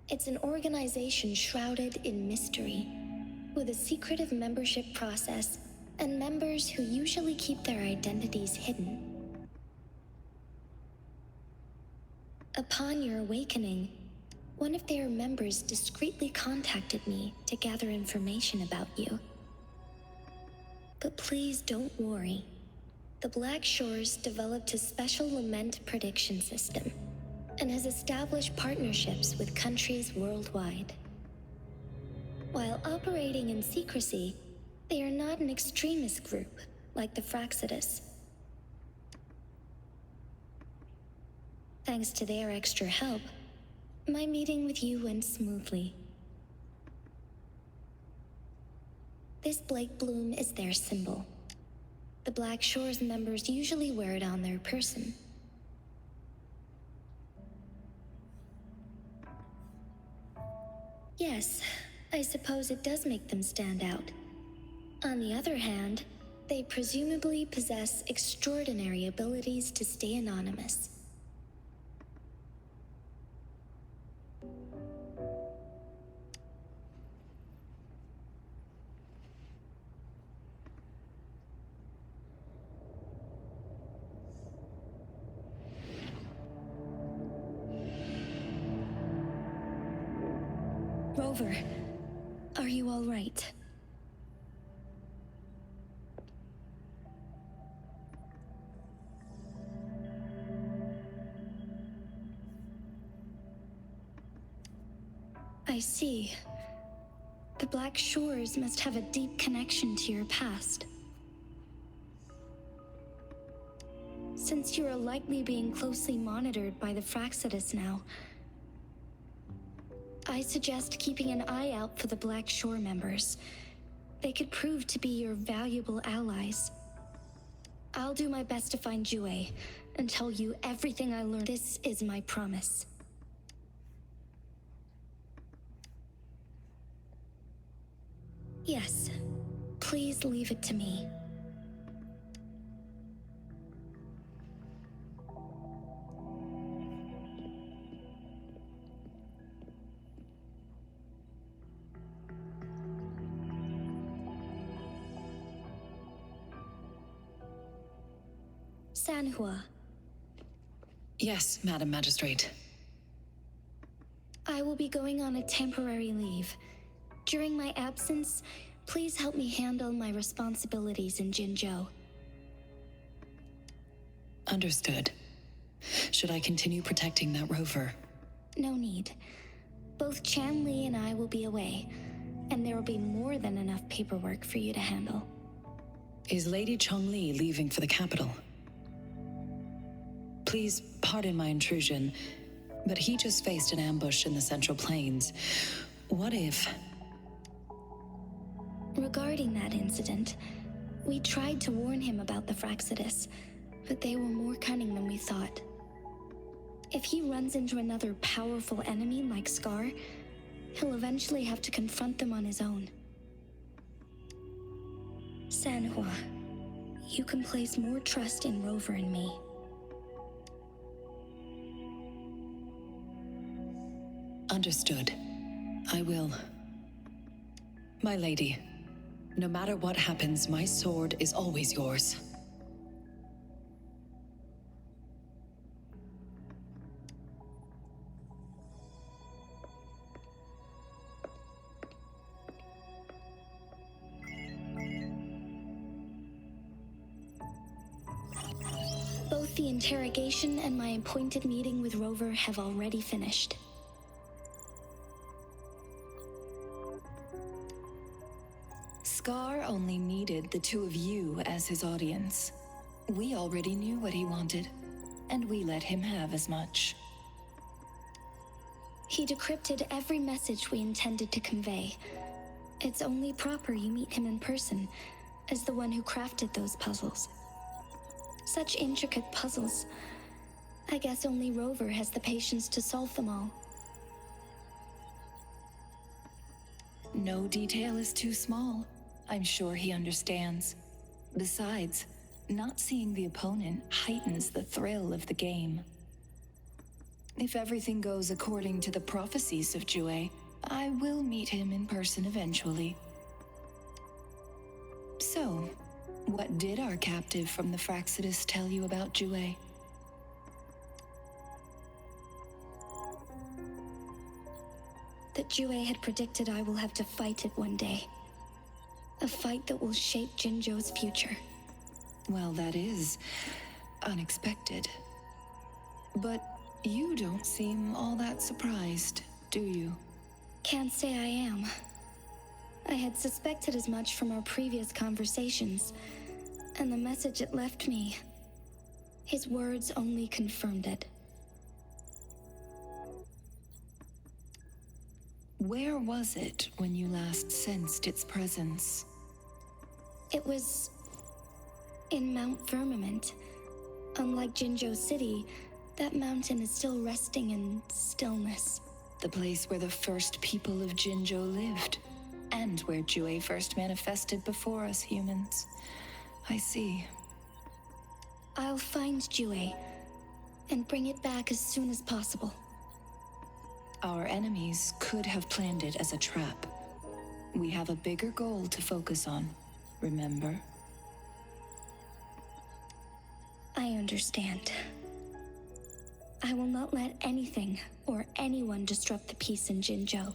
It's an organization shrouded in mystery, with a secretive membership process and members who usually keep their identities hidden. Upon your awakening, one of their members discreetly contacted me to gather information about you. But please don't worry. The Black Shores developed a special lament prediction system and has established partnerships with countries worldwide. While operating in secrecy, they are not an extremist group like the Fraxidus. Thanks to their extra help, my meeting with you went smoothly. This Blake Bloom is their symbol. The Black Shores members usually wear it on their person. Yes, I suppose it does make them stand out. On the other hand, they presumably possess extraordinary abilities to stay anonymous. Rover, are you all right? I see. The Black Shores must have a deep connection to your past. Since you are likely being closely monitored by the Fraxidus now, I suggest keeping an eye out for the Black Shore members. They could prove to be your valuable allies. I'll do my best to find Jue and tell you everything I learned. This is my promise. Yes, please leave it to me. Sanhua. Yes, Madam Magistrate. I will be going on a temporary leave. During my absence, please help me handle my responsibilities in Jinzhou. Understood. Should I continue protecting that rover? No need. Both Chan Li and I will be away, and there will be more than enough paperwork for you to handle. Is Lady Chongli leaving for the capital? Please pardon my intrusion, but he just faced an ambush in the Central Plains. What if... Regarding that incident, we tried to warn him about the Fraxidus, but they were more cunning than we thought. If he runs into another powerful enemy like Scar, he'll eventually have to confront them on his own. Sanhua, you can place more trust in Rover and me. Understood. I will. My lady, no matter what happens, my sword is always yours. Both the interrogation and my appointed meeting with Rover have already finished. Scar only needed the two of you as his audience. We already knew what he wanted, and we let him have as much. He decrypted every message we intended to convey. It's only proper you meet him in person, as the one who crafted those puzzles. Such intricate puzzles. I guess only Rover has the patience to solve them all. No detail is too small. I'm sure he understands. Besides, not seeing the opponent heightens the thrill of the game. If everything goes according to the prophecies of Jue, I will meet him in person eventually. So, what did our captive from the Fraxidus tell you about Jue? That Jue had predicted I will have to fight it one day. A fight that will shape Jinzhou's future. Well, that is unexpected. But you don't seem all that surprised, do you? Can't say I am. I had suspected as much from our previous conversations, and the message it left me. His words only confirmed it. Where was it when you last sensed its presence? It was in Mount Firmament. Unlike Jinzhou City, that mountain is still resting in stillness. The place where the first people of Jinzhou lived, and where Jue first manifested before us humans. I see. I'll find Jue and bring it back as soon as possible. Our enemies could have planned it as a trap. We have a bigger goal to focus on, remember? I understand. I will not let anything or anyone disrupt the peace in Jinzhou.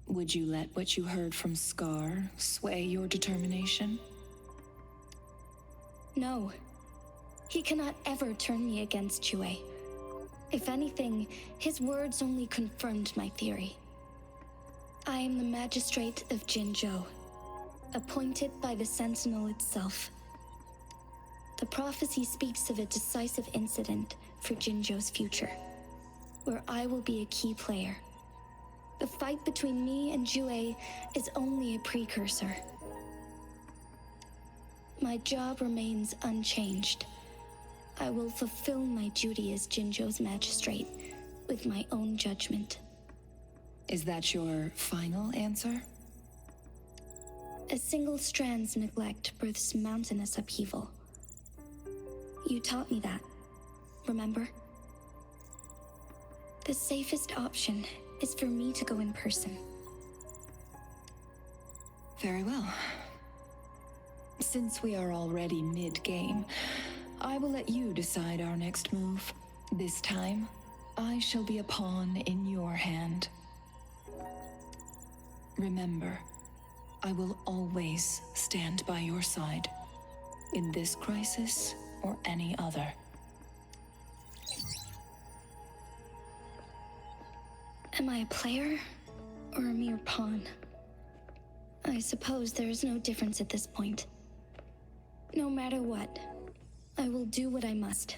Would you let what you heard from Scar sway your determination? No. He cannot ever turn me against Jue. If anything, his words only confirmed my theory. I am the magistrate of Jinzhou, appointed by the Sentinel itself. The prophecy speaks of a decisive incident for Jinzhou's future, where I will be a key player. The fight between me and Jue is only a precursor. My job remains unchanged. I will fulfill my duty as Jinzhou's magistrate with my own judgment. Is that your final answer? A single strand's neglect births mountainous upheaval. You taught me that, remember? The safest option is for me to go in person. Very well. Since we are already mid-game, I will let you decide our next move. This time, I shall be a pawn in your hand. Remember, I will always stand by your side, in this crisis or any other. Am I a player or a mere pawn? I suppose there is no difference at this point. No matter what, I will do what I must.